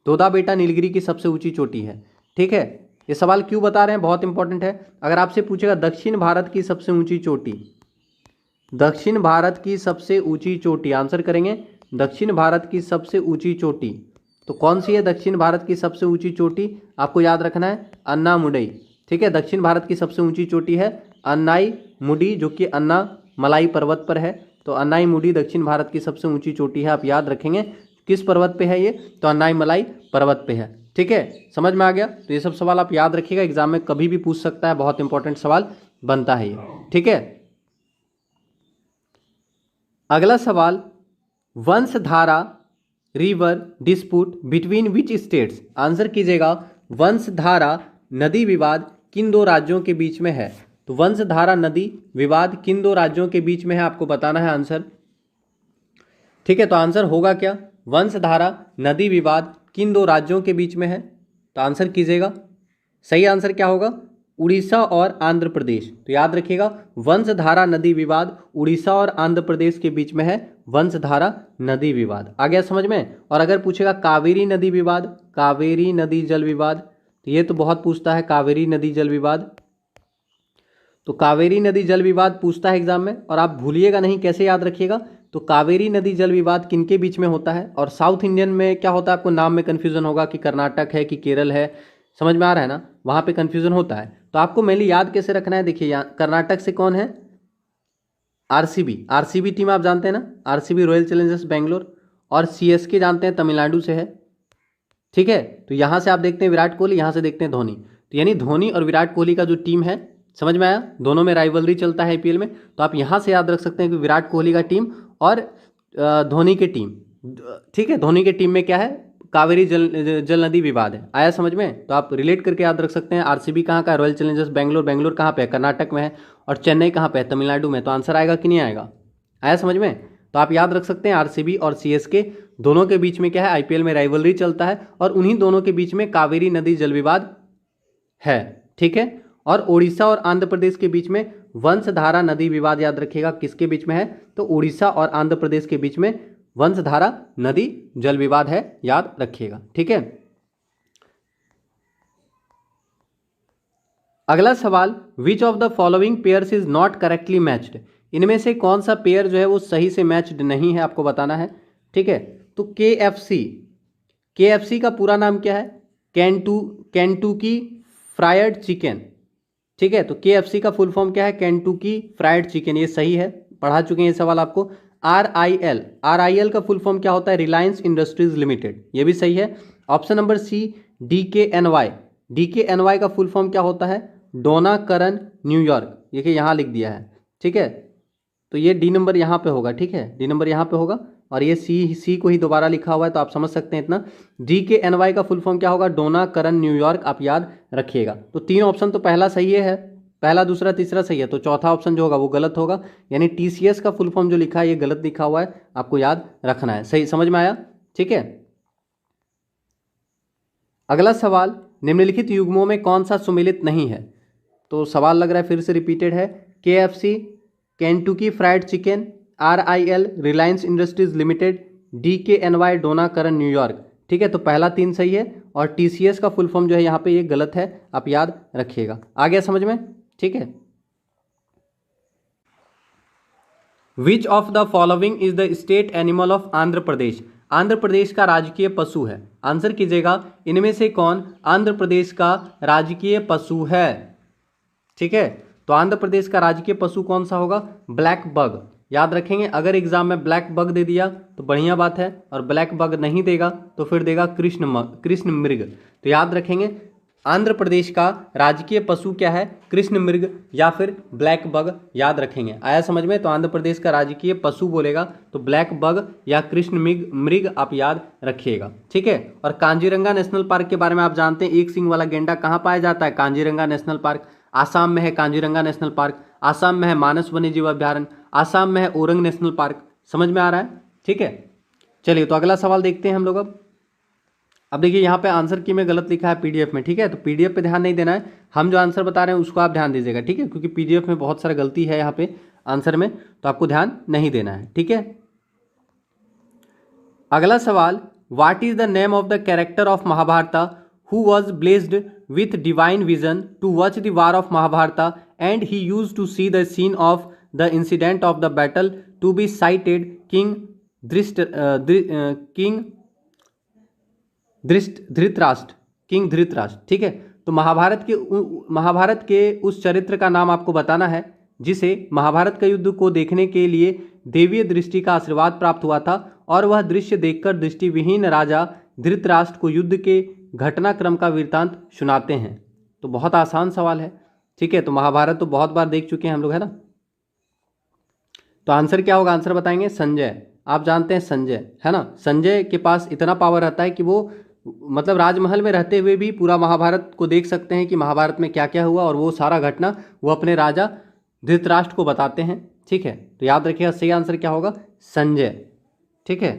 दोदा बेटा नीलगिरी की सबसे ऊंची चोटी है। ठीक है, ये सवाल क्यों बता रहे हैं, बहुत इंपॉर्टेंट है। अगर आपसे पूछेगा दक्षिण भारत की सबसे ऊंची चोटी, दक्षिण भारत की सबसे ऊंची चोटी, आंसर करेंगे दक्षिण भारत की सबसे ऊंची चोटी। तो कौन सी है दक्षिण भारत की सबसे ऊंची चोटी? आपको याद रखना है अन्नामुडई। ठीक है, दक्षिण भारत की सबसे ऊंची चोटी है अन्नाईमुडी, जो कि अन्नामलाई पर्वत पर है। तो अन्नाईमुडी दक्षिण भारत की सबसे ऊंची चोटी है। आप याद रखेंगे किस पर्वत पे है ये? तो अन्नाईमलाई पर्वत पे है। ठीक है, समझ में आ गया? तो ये सब सवाल आप याद रखिएगा, एग्जाम में कभी भी पूछ सकता है, बहुत इंपॉर्टेंट सवाल बनता है ये। ठीक है, अगला सवाल, Vansadhara river dispute between which states. Answer कीजिएगा वंशधारा नदी विवाद किन दो राज्यों के बीच में है? तो वंशधारा नदी विवाद किन दो राज्यों के बीच में है, आपको बताना है आंसर। ठीक है, तो आंसर होगा क्या? वंशधारा नदी विवाद किन दो राज्यों के बीच में है? तो आंसर कीजिएगा, सही आंसर क्या होगा? उड़ीसा और आंध्र प्रदेश। तो याद रखिएगा वंशधारा नदी विवाद उड़ीसा और आंध्र प्रदेश के बीच में है, वंशधारा नदी विवाद। आ गया समझ में? और अगर पूछेगा कावेरी नदी विवाद, कावेरी नदी जल विवाद, तो ये तो बहुत पूछता है कावेरी नदी जल विवाद। तो कावेरी नदी जल विवाद पूछता है एग्जाम में, और आप भूलिएगा नहीं, कैसे याद रखिएगा? तो कावेरी नदी जल विवाद किनके बीच में होता है? और साउथ इंडियन में क्या होता है, आपको नाम में कन्फ्यूजन होगा कि कर्नाटक है कि केरल है, समझ में आ रहा है ना? वहाँ पे कन्फ्यूजन होता है। तो आपको मेनली याद कैसे रखना है, देखिए यहाँ कर्नाटक से कौन है? आरसीबी टीम आप जानते हैं ना, आरसीबी रॉयल चैलेंजर्स बेंगलोर। और सीएसके जानते हैं तमिलनाडु से है। ठीक है, तो यहाँ से आप देखते हैं विराट कोहली, यहाँ से देखते हैं धोनी। तो यानी धोनी और विराट कोहली का जो टीम है, समझ में आया? दोनों में राइवलरी चलता है आईपीएल में। तो आप यहाँ से याद रख सकते हैं कि विराट कोहली का टीम और धोनी की टीम। ठीक है, धोनी के टीम में क्या है? कावेरी जल नदी विवाद है। आया समझ में? तो आप रिलेट करके याद रख सकते हैं। आरसीबी कहाँ का है? Royal Challengers Bangalore. बेंगलोर कहाँ पे है? कर्नाटक में है। और चेन्नई कहाँ पे है? तमिलनाडु में। तो आंसर आएगा कि नहीं आएगा? आया समझ में? तो आप याद रख सकते हैं आरसीबी और सीएसके दोनों के बीच में क्या है? आईपीएल में राइवलरी चलता है, और उन्हीं दोनों के बीच में कावेरी नदी जल विवाद है। ठीक है, और उड़ीसा और आंध्र प्रदेश के बीच में वंशधारा नदी विवाद याद रखिएगा किसके बीच में है? तो उड़ीसा और आंध्र प्रदेश के बीच में वंशधारा नदी जल विवाद है, याद रखिएगा। ठीक है, अगला सवाल, विच of the following pairs is not correctly matched. इनमें से कौन सा पेयर जो है वो सही से मैच्ड नहीं है, आपको बताना है। ठीक है, तो केएफसी का पूरा नाम क्या है? Kentucky fried chicken. ठीक है, तो केएफसी का फुल फॉर्म क्या है? Kentucky fried chicken. ये सही है, पढ़ा चुके हैं ये सवाल आपको। आरआईएल का फुल फॉर्म क्या होता है? रिलायंस इंडस्ट्रीज लिमिटेड। ये भी सही है। ऑप्शन नंबर सी, डीकेएनवाई का फुल फॉर्म क्या होता है? डोना करन न्यूयॉर्क। ये यहाँ लिख दिया है। ठीक है, तो ये डी नंबर यहाँ पे होगा। ठीक है, डी नंबर यहाँ पे होगा, और ये सी को ही दोबारा लिखा हुआ है, तो आप समझ सकते हैं इतना। डीकेएनवाई का फुल फॉर्म क्या होगा? डोना करन न्यूयॉर्क। आप याद रखिएगा। तो तीन ऑप्शन तो पहला सही है, पहला दूसरा तीसरा सही है, तो चौथा ऑप्शन जो होगा वो गलत होगा। यानी टीसीएस का फुल फॉर्म जो लिखा है ये गलत लिखा हुआ है, आपको याद रखना है। सही समझ में आया? ठीक है, अगला सवाल, निम्नलिखित युग्मों में कौन सा सुमेलित नहीं है? तो सवाल लग रहा है फिर से रिपीटेड है। KFC, Kentucky fried chicken, RIL Reliance Industries Limited, DKNY Donna Karan न्यूयॉर्क। ठीक है, तो पहला तीन सही है, और टीसीएस का फुल फॉर्म जो है यहाँ पे ये गलत है, आप याद रखिएगा। आ गया समझ में? ठीक है, which of the following is the state animal of Andhra Pradesh. Andhra Pradesh का राजकीय पशु है। आंसर कीजिएगा, इनमें से कौन आंध्र प्रदेश का राजकीय पशु है? ठीक है, तो आंध्र प्रदेश का राजकीय पशु कौन सा होगा? Black bug. याद रखेंगे, अगर एग्जाम में ब्लैक बग दे दिया तो बढ़िया बात है, और ब्लैक बग नहीं देगा तो फिर देगा कृष्ण मृग। तो याद रखेंगे आंध्र प्रदेश का राजकीय पशु क्या है? कृष्ण मृग या फिर ब्लैक बग, याद रखेंगे। आया समझ में? तो आंध्र प्रदेश का राजकीय पशु बोलेगा तो ब्लैक बग या कृष्ण मृग आप याद रखिएगा। ठीक है, और कांजीरंगा नेशनल पार्क के बारे में आप जानते हैं, एक सींग वाला गेंडा कहाँ पाया जाता है? Kaziranga national park. आसाम में है कांजीरंगा नेशनल पार्क, आसाम में है मानस वन्यजीव अभ्यारण्य, आसाम में है ओरंग नेशनल पार्क। समझ में आ रहा है? ठीक है, चलिए तो अगला सवाल देखते हैं हम लोग। अब देखिए यहाँ पे आंसर की में गलत लिखा है पीडीएफ में, ठीक है, तो पीडीएफ पे ध्यान नहीं देना है, हम जो आंसर बता रहे हैं उसको आप ध्यान दीजिएगा, ठीक है, क्योंकि पीडीएफ में बहुत सारा गलती है यहाँ पे आंसर में, तो आपको ध्यान नहीं देना है, ठीक है। अगला सवाल, what is the name of the character of Mahabharata who was blessed with divine vision to watch the war of Mahabharata and he use to see the scene of the incident of the battle to be sighted king Dhritarashtra, ठीक है। तो महाभारत के उस चरित्र का नाम आपको बताना है जिसे महाभारत का युद्ध को देखने के लिए देवीय दृष्टि का आशीर्वाद प्राप्त हुआ था और वह दृश्य देखकर दृष्टिविहीन राजा धृतराष्ट्र को युद्ध के घटनाक्रम का वृत्तांत सुनाते हैं। तो बहुत आसान सवाल है, ठीक है। तो महाभारत तो बहुत बार देख चुके हैं हम लोग, है ना। तो आंसर क्या होगा, आंसर बताएंगे संजय। आप जानते हैं संजय, है ना, संजय के पास इतना पावर रहता है कि वो मतलब राजमहल में रहते हुए भी पूरा महाभारत को देख सकते हैं कि महाभारत में क्या क्या हुआ, और वो सारा घटना वो अपने राजा धृतराष्ट्र को बताते हैं, ठीक है। तो याद रखिएगा सही आंसर क्या होगा, संजय, ठीक है।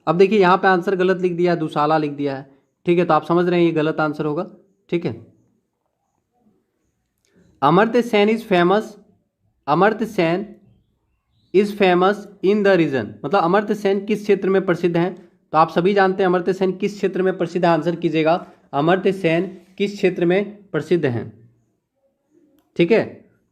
अब देखिए यहाँ पे आंसर गलत लिख दिया है, दुशाला लिख दिया है, ठीक है, तो आप समझ रहे हैं ये गलत आंसर होगा, ठीक है। Amartya Sen is famous in the region, मतलब अमर्त्य सेन किस क्षेत्र में प्रसिद्ध हैं। तो आप सभी जानते हैं अमर्त्य सेन किस क्षेत्र में प्रसिद्ध है, आंसर कीजिएगा, अमर्त्य सेन किस क्षेत्र में प्रसिद्ध हैं, ठीक है।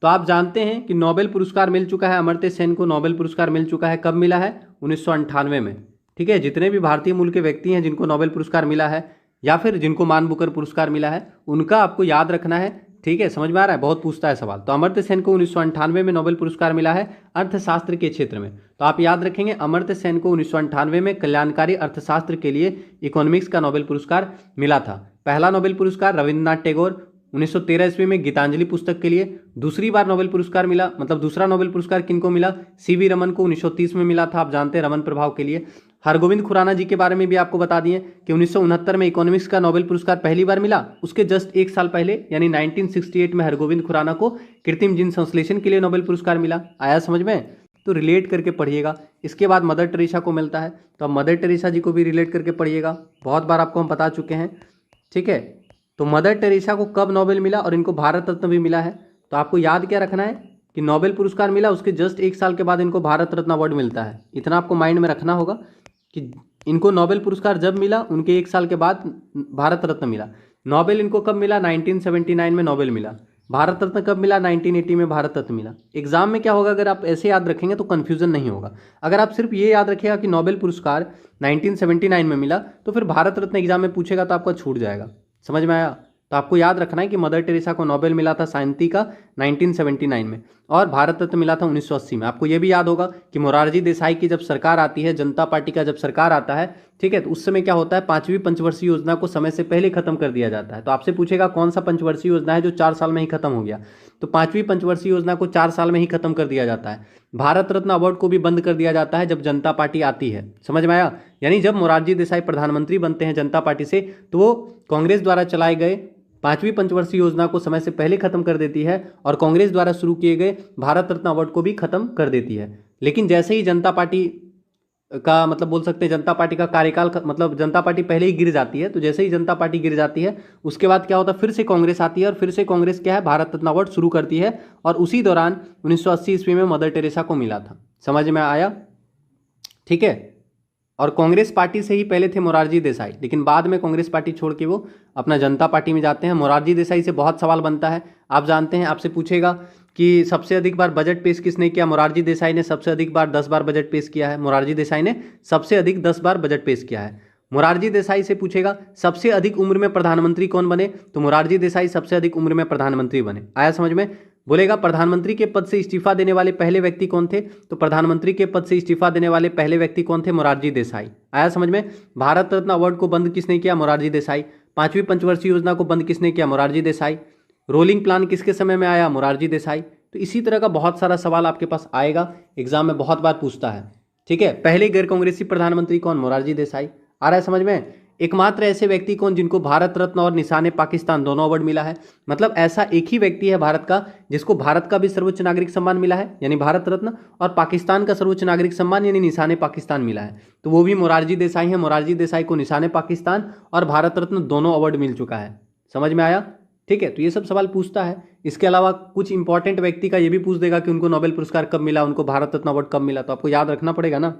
तो आप जानते हैं कि नोबेल पुरस्कार मिल चुका है अमर्त्य सेन को, नोबेल पुरस्कार मिल चुका है, कब मिला है, 1998 में, ठीक है। जितने भी भारतीय मूल के व्यक्ति हैं जिनको नोबेल पुरस्कार मिला है या फिर जिनको मान बुकर पुरस्कार मिला है, उनका आपको याद रखना है, ठीक है, समझ में आ रहा है, बहुत पूछता है सवाल। तो अमर्त्य सेन को 1998 में नोबेल पुरस्कार मिला है अर्थशास्त्र के क्षेत्र में। तो आप याद रखेंगे अमर्त्य सेन को 1998 में कल्याणकारी अर्थशास्त्र के लिए इकोनॉमिक्स का नोबेल पुरस्कार मिला था। पहला नोबेल पुरस्कार रविन्द्रनाथ टैगोर 1913 ईस्वी में गीतांजलि पुस्तक के लिए, दूसरी बार नोबेल पुरस्कार मिला, मतलब दूसरा नोबेल पुरस्कार किनको मिला, सीवी रमन को 1930 में मिला था, आप जानते हैं रमन प्रभाव के लिए। हरगोविंद खुराना जी के बारे में भी आपको बता दिए कि 1969 में इकोनॉमिक्स का नोबेल पुरस्कार पहली बार मिला, उसके जस्ट एक साल पहले यानी 1968 में हरगोविंद खुराना को कृत्रिम जीन संश्लेषण के लिए नोबेल पुरस्कार मिला। आया समझ में, तो रिलेट करके पढ़िएगा। इसके बाद मदर टेरेसा को मिलता है, तो अब मदर टेरेसा जी को भी रिलेट करके पढ़िएगा, बहुत बार आपको हम बता चुके हैं, ठीक है। तो मदर टेरेसा को कब नोबेल मिला और इनको भारत रत्न भी मिला है। तो आपको याद क्या रखना है कि नोबेल पुरस्कार मिला, उसके जस्ट एक साल के बाद इनको भारत रत्न अवार्ड मिलता है। इतना आपको माइंड में रखना होगा कि इनको नोबेल पुरस्कार जब मिला उनके एक साल के बाद भारत रत्न मिला। नोबेल इनको कब मिला, 1979 में नोबेल मिला। भारत रत्न कब मिला, 1980 में भारत रत्न मिला। एग्जाम में क्या होगा, अगर आप ऐसे याद रखेंगे तो कन्फ्यूजन नहीं होगा। अगर आप सिर्फ ये याद रखिएगा कि नोबेल पुरस्कार 1979 में मिला, तो फिर भारत रत्न एग्जाम में पूछेगा तो आपका छूट जाएगा। समझ में आया। तो आपको याद रखना है कि मदर टेरेसा को नोबेल मिला था शांति का 1979 में और भारत रत्न मिला था 1980 में। आपको ये भी याद होगा कि मोरारजी देसाई की जब सरकार आती है, जनता पार्टी का जब सरकार आता है, ठीक है, तो उस समय क्या होता है, 5वीं पंचवर्षीय योजना को समय से पहले खत्म कर दिया जाता है। तो आपसे पूछेगा कौन सा पंचवर्षीय योजना है जो 4 साल में ही खत्म हो गया। तो 5वीं पंचवर्षीय योजना को 4 साल में ही खत्म कर दिया जाता है। भारत रत्न अवार्ड को भी बंद कर दिया जाता है जब जनता पार्टी आती है। समझ में आया। यानी जब मोरारजी देसाई प्रधानमंत्री बनते हैं जनता पार्टी से, तो वो कांग्रेस द्वारा चलाए गए 5वीं पंचवर्षीय योजना को समय से पहले खत्म कर देती है और कांग्रेस द्वारा शुरू किए गए भारत रत्न अवार्ड को भी खत्म कर देती है। लेकिन जैसे ही जनता पार्टी का मतलब बोल सकते हैं जनता पार्टी का कार्यकाल मतलब जनता पार्टी पहले ही गिर जाती है, तो जैसे ही जनता पार्टी गिर जाती है उसके बाद क्या होता है, फिर से कांग्रेस आती है और फिर से कांग्रेस क्या है, भारत रत्न अवार्ड शुरू करती है। और उसी दौरान 1980 ईस्वी में मदर टेरेसा को मिला था। समझ में आया, ठीक है। और कांग्रेस पार्टी से ही पहले थे मोरारजी देसाई, लेकिन बाद में कांग्रेस पार्टी छोड़ के वो अपना जनता पार्टी में जाते हैं। मोरारजी देसाई से बहुत सवाल बनता है, आप जानते हैं, आपसे पूछेगा कि सबसे अधिक बार बजट पेश किसने किया। मोरारजी देसाई ने सबसे अधिक बार 10 बार बजट पेश किया है। मोरारजी देसाई ने सबसे अधिक 10 बार बजट पेश किया है। मोरारजी देसाई से पूछेगा सबसे अधिक उम्र में प्रधानमंत्री कौन बने, तो मोरारजी देसाई सबसे अधिक उम्र में प्रधानमंत्री बने। आया समझ में। बोलेगा प्रधानमंत्री के पद से इस्तीफा देने वाले पहले व्यक्ति कौन थे, तो प्रधानमंत्री के पद से इस्तीफा देने वाले पहले व्यक्ति कौन थे, मोरारजी देसाई। आया समझ में। भारत रत्न अवार्ड को बंद किसने किया, मोरारजी देसाई। 5वीं पंचवर्षीय योजना को बंद किसने किया, मोरारजी देसाई। रोलिंग प्लान किसके समय में आया, मोरारजी देसाई। तो इसी तरह का बहुत सारा सवाल आपके पास आएगा, एग्जाम में बहुत बार पूछता है, ठीक है। पहले गैर कांग्रेसी प्रधानमंत्री कौन, मोरारजी देसाई। आ रहा है समझ में। एकमात्र ऐसे व्यक्ति कौन जिनको भारत रत्न और निशान पाकिस्तान दोनों अवार्ड मिला है? मतलब ऐसा एक ही व्यक्ति है भारत का जिसको भारत का भी सर्वोच्च नागरिक सम्मान मिला है यानी भारत रत्न, और पाकिस्तान का सर्वोच्च नागरिक सम्मान यानी निशान पाकिस्तान मिला है, तो वो भी मोरारजी देसाई है। मोरारजी देसाई को निशान पाकिस्तान और भारत रत्न दोनों अवार्ड मिल चुका है। समझ में आया? ठीक है, तो ये सब सवाल पूछता है। इसके अलावा कुछ इंपॉर्टेंट व्यक्ति का ये भी पूछ देगा कि उनको नोबेल पुरस्कार कब मिला, उनको भारत रत्न अवार्ड कब मिला, तो आपको याद रखना पड़ेगा ना।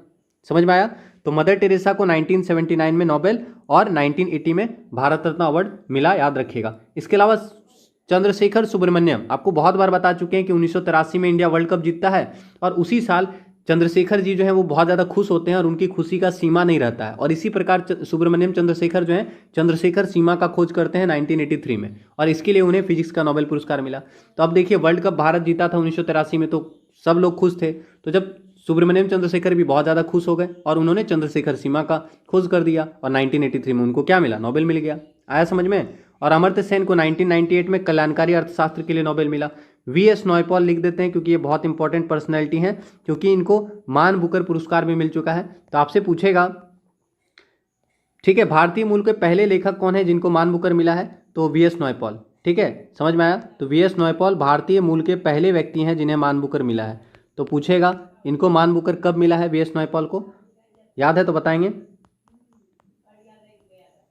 समझ में आया? तो मदर टेरेसा को 1979 में नोबेल और 1980 में भारत रत्न अवार्ड मिला, याद रखिएगा। इसके अलावा चंद्रशेखर सुब्रमण्यम, आपको बहुत बार बता चुके हैं कि 1983 में इंडिया वर्ल्ड कप जीतता है और उसी साल चंद्रशेखर जी जो है वो बहुत ज़्यादा खुश होते हैं और उनकी खुशी का सीमा नहीं रहता है, और इसी प्रकार सुब्रमण्यम चंद्रशेखर जो है चंद्रशेखर सीमा का खोज करते हैं 1983 में, और इसके लिए उन्हें फिजिक्स का नोबेल पुरस्कार मिला। तो अब देखिए, वर्ल्ड कप भारत जीता था 1983 में, तो सब लोग खुश थे, तो जब सुब्रमण्यम चंद्रशेखर भी बहुत ज़्यादा खुश हो गए और उन्होंने चंद्रशेखर सीमा का खोज कर दिया और 1983 में उनको क्या मिला? नोबेल मिल गया। आया समझ में? और अमर्त्य सेन को 1998 में कल्याणकारी अर्थशास्त्र के लिए नोबेल मिला। वी.एस. नॉयपॉल लिख देते हैं क्योंकि ये बहुत इंपॉर्टेंट पर्सनैलिटी हैं, क्योंकि इनको मान बुकर पुरस्कार भी मिल चुका है। तो आपसे पूछेगा, ठीक है, भारतीय मूल के पहले लेखक कौन है जिनको मान बुकर मिला है? तो वी.एस. नॉयपॉल। ठीक है, समझ में आया? तो वी.एस. नॉयपॉल भारतीय मूल के पहले व्यक्ति हैं जिन्हें मान बुकर मिला है। तो पूछेगा इनको मान बुकर कब मिला है वी.एस. नॉयपॉल को? याद है तो बताएंगे।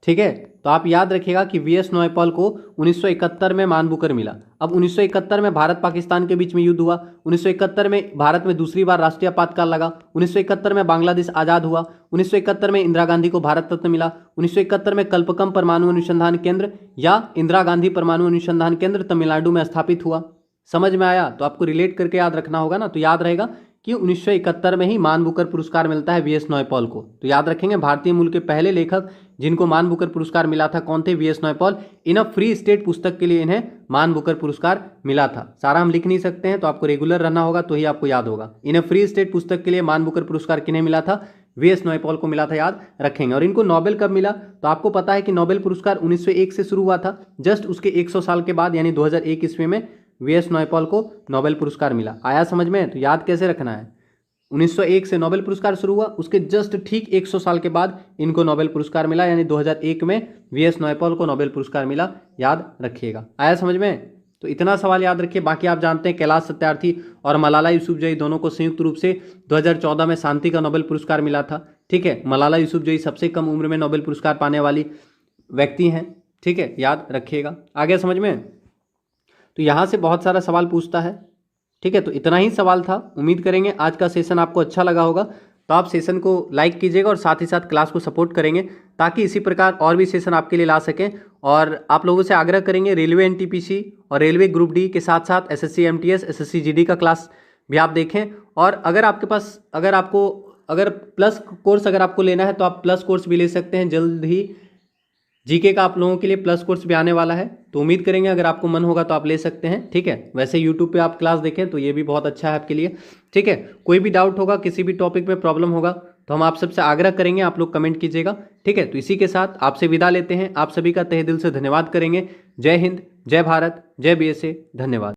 ठीक है, तो आप याद रखिएगा कि वी.एस. नॉयपॉल को 1971 में मान बुकर मिला। अब 1971 में भारत पाकिस्तान के बीच में युद्ध हुआ, 1971 में भारत में दूसरी बार राष्ट्रीय आपातकाल लगा, 1971 में बांग्लादेश आज़ाद हुआ, 1971 में इंदिरा गांधी को भारत रत्न मिला, 1971 में कल्पकम परमाणु अनुसंधान केंद्र या इंदिरा गांधी परमाणु अनुसंधान केंद्र तमिलनाडु में स्थापित हुआ। समझ में आया? तो आपको रिलेट करके याद रखना होगा ना, तो याद रहेगा कि 1971 में ही मान बुकर पुरस्कार मिलता है वी.एस. नॉयपॉल को। तो याद रखेंगे, भारतीय मूल के पहले लेखक जिनको मान बुकर पुरस्कार मिला था कौन थे? V S. Naipaul. In a free state पुस्तक के लिए इन्हें मान बुकर पुरस्कार मिला था। सारा हम लिख नहीं सकते हैं, तो आपको रेगुलर रहना होगा तो ही आपको याद होगा। इन अ फ्री स्टेट पुस्तक के लिए मान बुकर पुरस्कार किन्हें मिला था? वी.एस. नॉयपॉल को मिला था, याद रखेंगे। और इनको नोबेल कब मिला? तो आपको पता है कि नोबेल पुरस्कार 1901 से शुरू हुआ था, जस्ट उसके 100 साल के बाद यानी 2001 ईस्वी में वी.एस. नॉयपॉल को नोबेल पुरस्कार मिला। आया समझ में? तो याद कैसे रखना है, 1901 से नोबेल पुरस्कार शुरू हुआ, उसके जस्ट ठीक 100 साल के बाद इनको नोबेल पुरस्कार मिला, यानी 2001 में वी.एस. नॉयपॉल को नोबेल पुरस्कार मिला। याद रखिएगा। आया समझ में? तो इतना सवाल याद रखिए। बाकी आप जानते हैं कैलाश सत्यार्थी और मलाला यूसुफजई दोनों को संयुक्त रूप से 2014 में शांति का नोबेल पुरस्कार मिला था। ठीक है, मलाला यूसुफजई सबसे कम उम्र में नोबेल पुरस्कार पाने वाली व्यक्ति हैं। ठीक है, याद रखिएगा। आगे समझ में? तो यहाँ से बहुत सारा सवाल पूछता है। ठीक है, तो इतना ही सवाल था। उम्मीद करेंगे आज का सेशन आपको अच्छा लगा होगा, तो आप सेशन को लाइक कीजिएगा और साथ ही साथ क्लास को सपोर्ट करेंगे, ताकि इसी प्रकार और भी सेशन आपके लिए ला सकें। और आप लोगों से आग्रह करेंगे, रेलवे एनटीपीसी और रेलवे ग्रुप डी के साथ साथ एसएससी एमटीएस, एसएससी जीडी का क्लास भी आप देखें। और अगर आपके पास अगर प्लस कोर्स अगर आपको लेना है तो आप प्लस कोर्स भी ले सकते हैं। जल्द ही जीके का आप लोगों के लिए प्लस कोर्स भी आने वाला है, तो उम्मीद करेंगे अगर आपको मन होगा तो आप ले सकते हैं। ठीक है, वैसे यूट्यूब पे आप क्लास देखें तो ये भी बहुत अच्छा है आपके लिए। ठीक है, कोई भी डाउट होगा, किसी भी टॉपिक में प्रॉब्लम होगा, तो हम आप सबसे आग्रह करेंगे आप लोग कमेंट कीजिएगा। ठीक है, तो इसी के साथ आपसे विदा लेते हैं। आप सभी का तहे दिल से धन्यवाद करेंगे। जय हिंद, जय भारत, जय बीएसए, धन्यवाद।